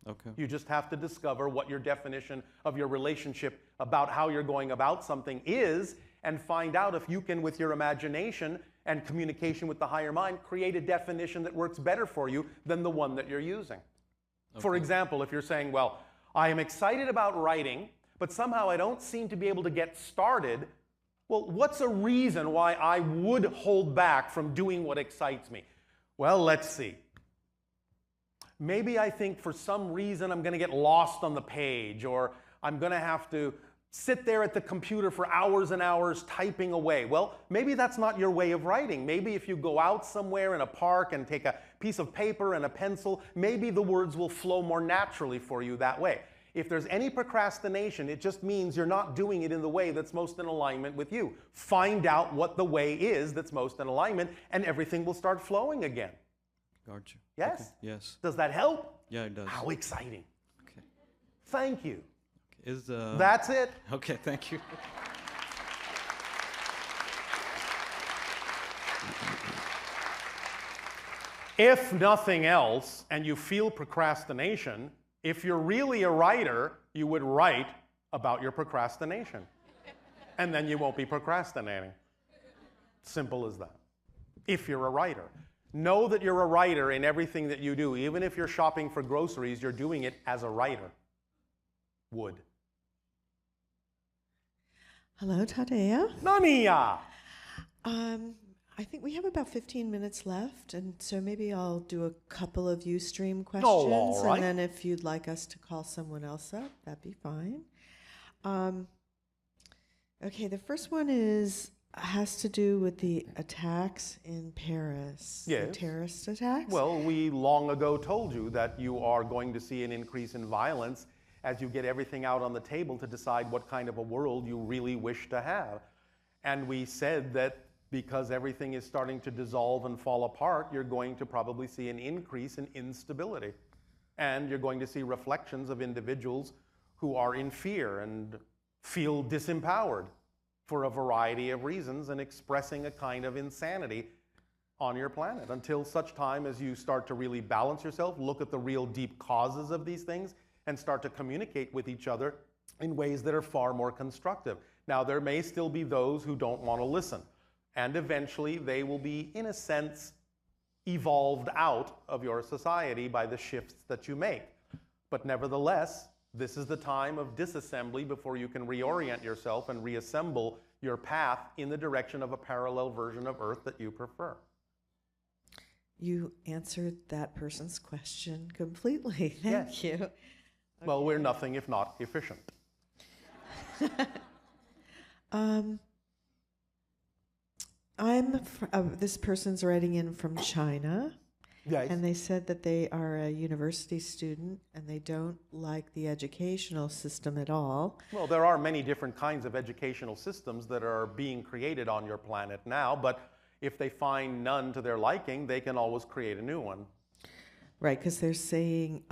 Okay. You just have to discover what your definition of your relationship about how you're going about something is, and find out if you can, with your imagination and communication with the higher mind, create a definition that works better for you than the one that you're using. Okay. For example, if you're saying, well, I am excited about writing, but somehow I don't seem to be able to get started. Well, what's a reason why I would hold back from doing what excites me? Well, let's see. Maybe I think for some reason I'm going to get lost on the page, or I'm going to have to sit there at the computer for hours and hours typing away. Well, maybe that's not your way of writing. Maybe if you go out somewhere in a park and take a piece of paper and a pencil, maybe the words will flow more naturally for you that way. If there's any procrastination, it just means you're not doing it in the way that's most in alignment with you. Find out what the way is that's most in alignment, and everything will start flowing again. Gotcha. Yes? Okay. Yes. Does that help? Yeah, it does. How exciting. Okay. Thank you. That's it. Okay, thank you. If nothing else, and you feel procrastination, if you're really a writer, you would write about your procrastination. And then you won't be procrastinating. Simple as that. If you're a writer. Know that you're a writer in everything that you do. Even if you're shopping for groceries, you're doing it as a writer would. Hello, Tadea. Nania! I think we have about 15 minutes left, and so maybe I'll do a couple of Ustream questions, all right. and then if you'd like us to call someone else up, that'd be fine. Okay, the first one has to do with the attacks in Paris. Yes. The terrorist attacks. Well, we long ago told you that you are going to see an increase in violence as you get everything out on the table to decide what kind of a world you really wish to have. And we said that because everything is starting to dissolve and fall apart, you're going to probably see an increase in instability. And you're going to see reflections of individuals who are in fear and feel disempowered for a variety of reasons, and expressing a kind of insanity on your planet until such time as you start to really balance yourself, look at the real deep causes of these things, and start to communicate with each other in ways that are far more constructive. Now, there may still be those who don't want to listen, and eventually they will be, in a sense, evolved out of your society by the shifts that you make. But nevertheless, this is the time of disassembly before you can reorient yourself and reassemble your path in the direction of a parallel version of Earth that you prefer. You answered that person's question completely. Thank you. Okay. Well, we're nothing if not efficient. This person's writing in from China. Yes. And they said that they are a university student and they don't like the educational system at all. Well, there are many different kinds of educational systems that are being created on your planet now, but If they find none to their liking, they can always create a new one. Right, because they're saying,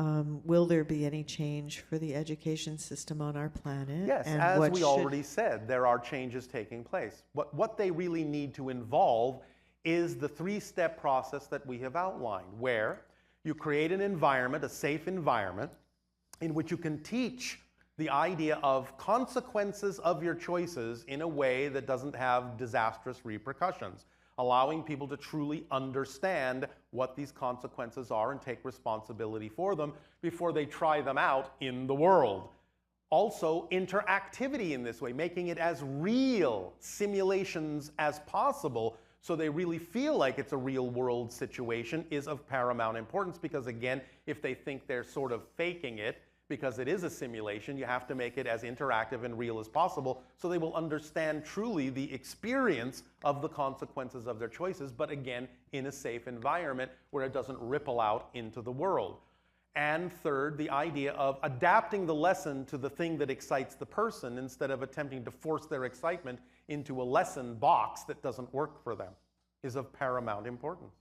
will there be any change for the education system on our planet? Yes, and as what we should- already said, there are changes taking place. What they really need to involve is the three-step process that we have outlined, where you create an environment, a safe environment, in which you can teach the idea of consequences of your choices in a way that doesn't have disastrous repercussions, allowing people to truly understand what these consequences are and take responsibility for them before they try them out in the world. Also, interactivity in this way, making it as real simulations as possible so they really feel like it's a real world situation, is of paramount importance, because again, if they think they're sort of faking it because it is a simulation, you have to make it as interactive and real as possible so they will understand truly the experience of the consequences of their choices, but again, in a safe environment where it doesn't ripple out into the world. And third, the idea of adapting the lesson to the thing that excites the person instead of attempting to force their excitement into a lesson box that doesn't work for them is of paramount importance.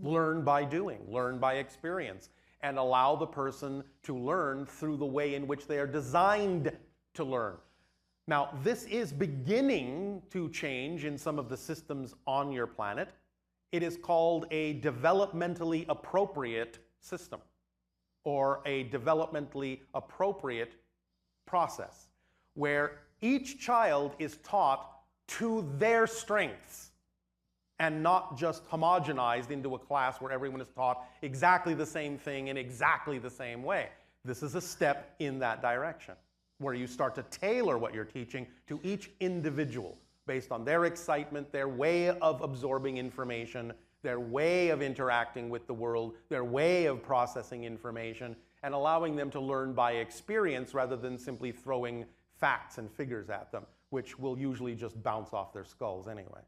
Learn by doing, learn by experience, and allow the person to learn through the way in which they are designed to learn. Now, this is beginning to change in some of the systems on your planet. It is called a developmentally appropriate system, or a developmentally appropriate process, where each child is taught to their strengths and not just homogenized into a class where everyone is taught exactly the same thing in exactly the same way. This is a step in that direction, where you start to tailor what you're teaching to each individual based on their excitement, their way of absorbing information, their way of interacting with the world, their way of processing information, and allowing them to learn by experience rather than simply throwing facts and figures at them, which will usually just bounce off their skulls anyway.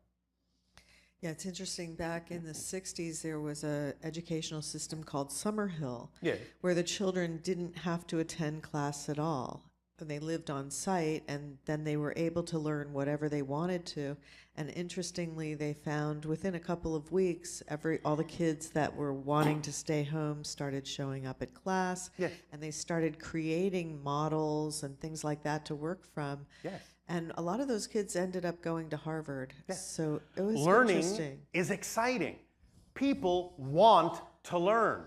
Yeah, it's interesting. Back in the 60s, there was an educational system called Summerhill, Yeah. where the children didn't have to attend class at all. And they lived on site, and then they were able to learn whatever they wanted to. And interestingly, they found within a couple of weeks, all the kids that were wanting to stay home started showing up at class. Yes. And they started creating models and things like that to work from. Yes. And a lot of those kids ended up going to Harvard. Yes. So it was Learning interesting. is exciting. People want to learn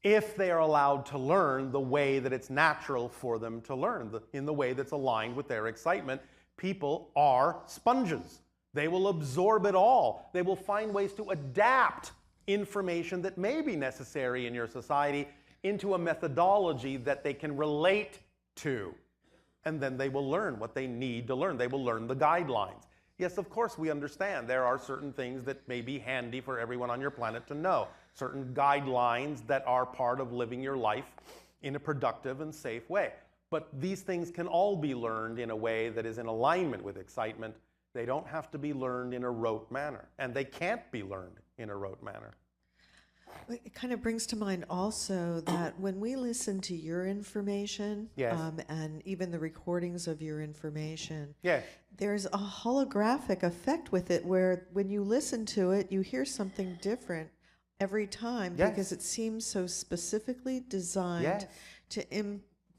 if they are allowed to learn the way that it's natural for them to learn, in the way that's aligned with their excitement. People are sponges. They will absorb it all. They will find ways to adapt information that may be necessary in your society into a methodology that they can relate to. And then they will learn what they need to learn. They will learn the guidelines. Yes, of course, we understand there are certain things that may be handy for everyone on your planet to know, certain guidelines that are part of living your life in a productive and safe way. But these things can all be learned in a way that is in alignment with excitement. They don't have to be learned in a rote manner, and they can't be learned in a rote manner. It kind of brings to mind also that when we listen to your information, Yes. And even the recordings of your information, Yes. there's a holographic effect with it where when you listen to it, you hear something different every time Yes. because it seems so specifically designed Yes.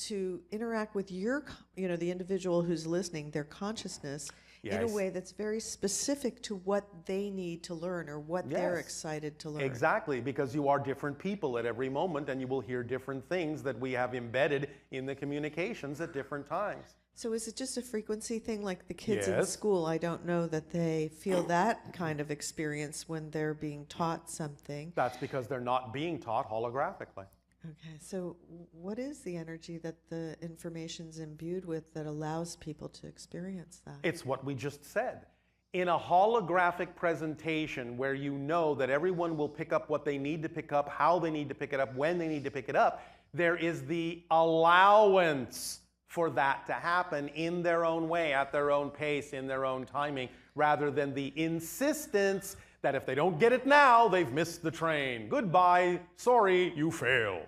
to interact with the individual who's listening, their consciousness, in Yes. a way that's very specific to what they need to learn or what they're Yes. excited to learn. Exactly, because you are different people at every moment, and you will hear different things that we have embedded in the communications at different times. So is it just a frequency thing, like the kids in Yes. school? I don't know that they feel that kind of experience when they're being taught something. That's because they're not being taught holographically. Okay, so what is the energy that the information's imbued with that allows people to experience that? It's what we just said. In a holographic presentation where you know that everyone will pick up what they need to pick up, how they need to pick it up, when they need to pick it up, there is the allowance for that to happen in their own way, at their own pace, in their own timing, rather than the insistence that if they don't get it now, they've missed the train. Goodbye, sorry, you fail.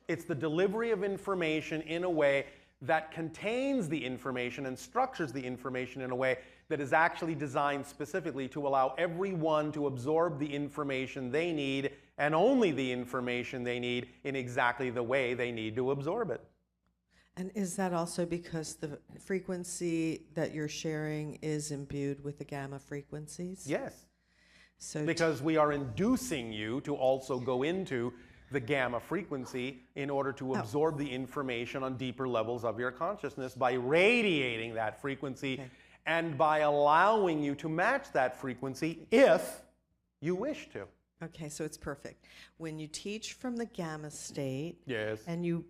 It's the delivery of information in a way that contains the information and structures the information in a way that is actually designed specifically to allow everyone to absorb the information they need, and only the information they need, in exactly the way they need to absorb it. And is that also because the frequency that you're sharing is imbued with the gamma frequencies? Yes. So because we are inducing you to also go into the gamma frequency in order to absorb the information on deeper levels of your consciousness by radiating that frequency and by allowing you to match that frequency if you wish to. Okay, so it's perfect. When you teach from the gamma state, yes, and you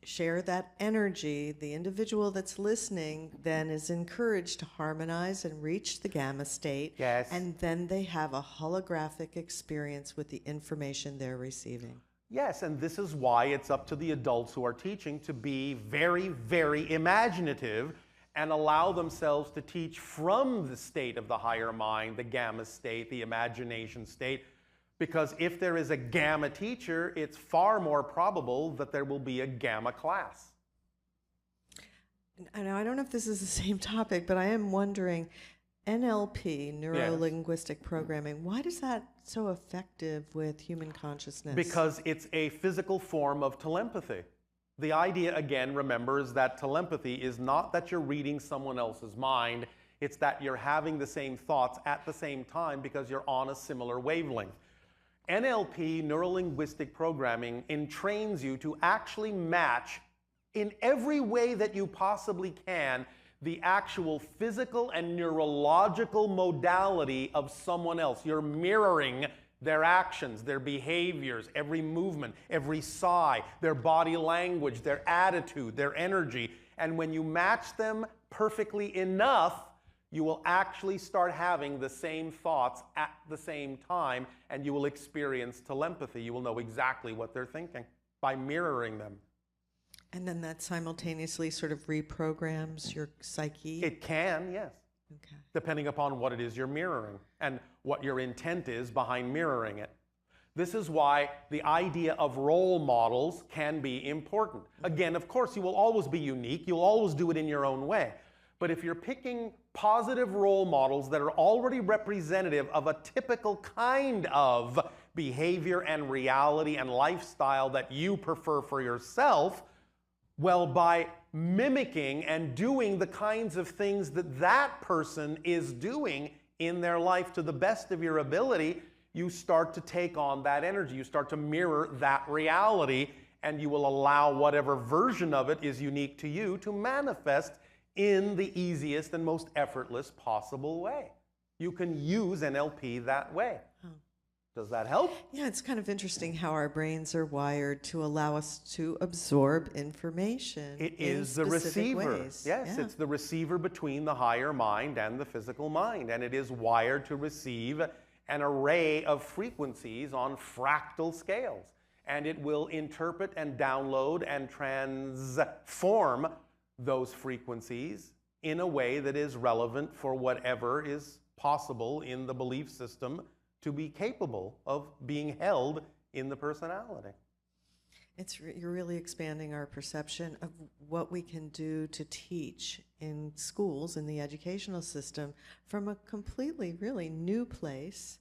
share that energy, the individual that's listening then is encouraged to harmonize and reach the gamma state. Yes. And then they have a holographic experience with the information they're receiving. Yes, and this is why it's up to the adults who are teaching to be very, very imaginative and allow themselves to teach from the state of the higher mind, the gamma state, the imagination state. Because if there is a gamma teacher, it's far more probable that there will be a gamma class. And I don't know if this is the same topic, but I am wondering, NLP, neuro-linguistic programming, why is that so effective with human consciousness? Because it's a physical form of telepathy. The idea, again, remember, is that telepathy is not that you're reading someone else's mind, it's that you're having the same thoughts at the same time because you're on a similar wavelength. NLP, neuro-linguistic programming, entrains you to actually match in every way that you possibly can the actual physical and neurological modality of someone else. You're mirroring their actions, their behaviors, every movement, every sigh, their body language, their attitude, their energy. And when you match them perfectly enough, you will actually start having the same thoughts at the same time, and you will experience telepathy. You will know exactly what they're thinking by mirroring them. And then that simultaneously sort of reprograms your psyche? It can, yes. Okay. Depending upon what it is you're mirroring and what your intent is behind mirroring it. This is why the idea of role models can be important. Again, of course, you will always be unique. You'll always do it in your own way. But if you're picking positive role models that are already representative of a typical kind of behavior and reality and lifestyle that you prefer for yourself, well, by mimicking and doing the kinds of things that that person is doing in their life to the best of your ability, you start to take on that energy. You start to mirror that reality, and you will allow whatever version of it is unique to you to manifest in the easiest and most effortless possible way. You can use NLP that way. Oh. Does that help? Yeah, it's kind of interesting how our brains are wired to allow us to absorb information. It is the receiver. Ways. Yes, Yeah. it's the receiver between the higher mind and the physical mind, and it is wired to receive an array of frequencies on fractal scales, and it will interpret and download and transform those frequencies in a way that is relevant for whatever is possible in the belief system to be capable of being held in the personality. You're really expanding our perception of what we can do to teach in schools, in the educational system, from a completely, really new place,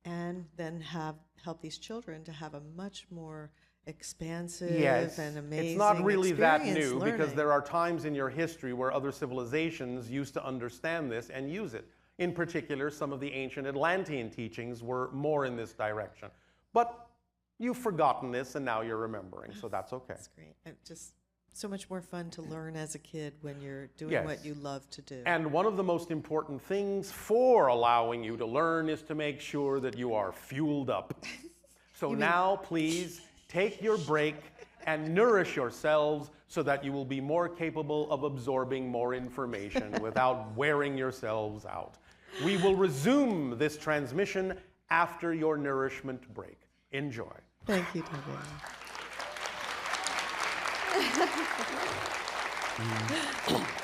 and then help these children to have a much more expansive and amazing it's not really that new learning. because there are times in your history where other civilizations used to understand this and use it. In particular, some of the ancient Atlantean teachings were more in this direction. But you've forgotten this and now you're remembering, so that's okay. That's great. It's just so much more fun to learn as a kid when you're doing what you love to do. And one of the most important things for allowing you to learn is to make sure that you are fueled up. So now, please, take your break and nourish yourselves so that you will be more capable of absorbing more information without wearing yourselves out. We will resume this transmission after your nourishment break. Enjoy. Thank you, Darryl.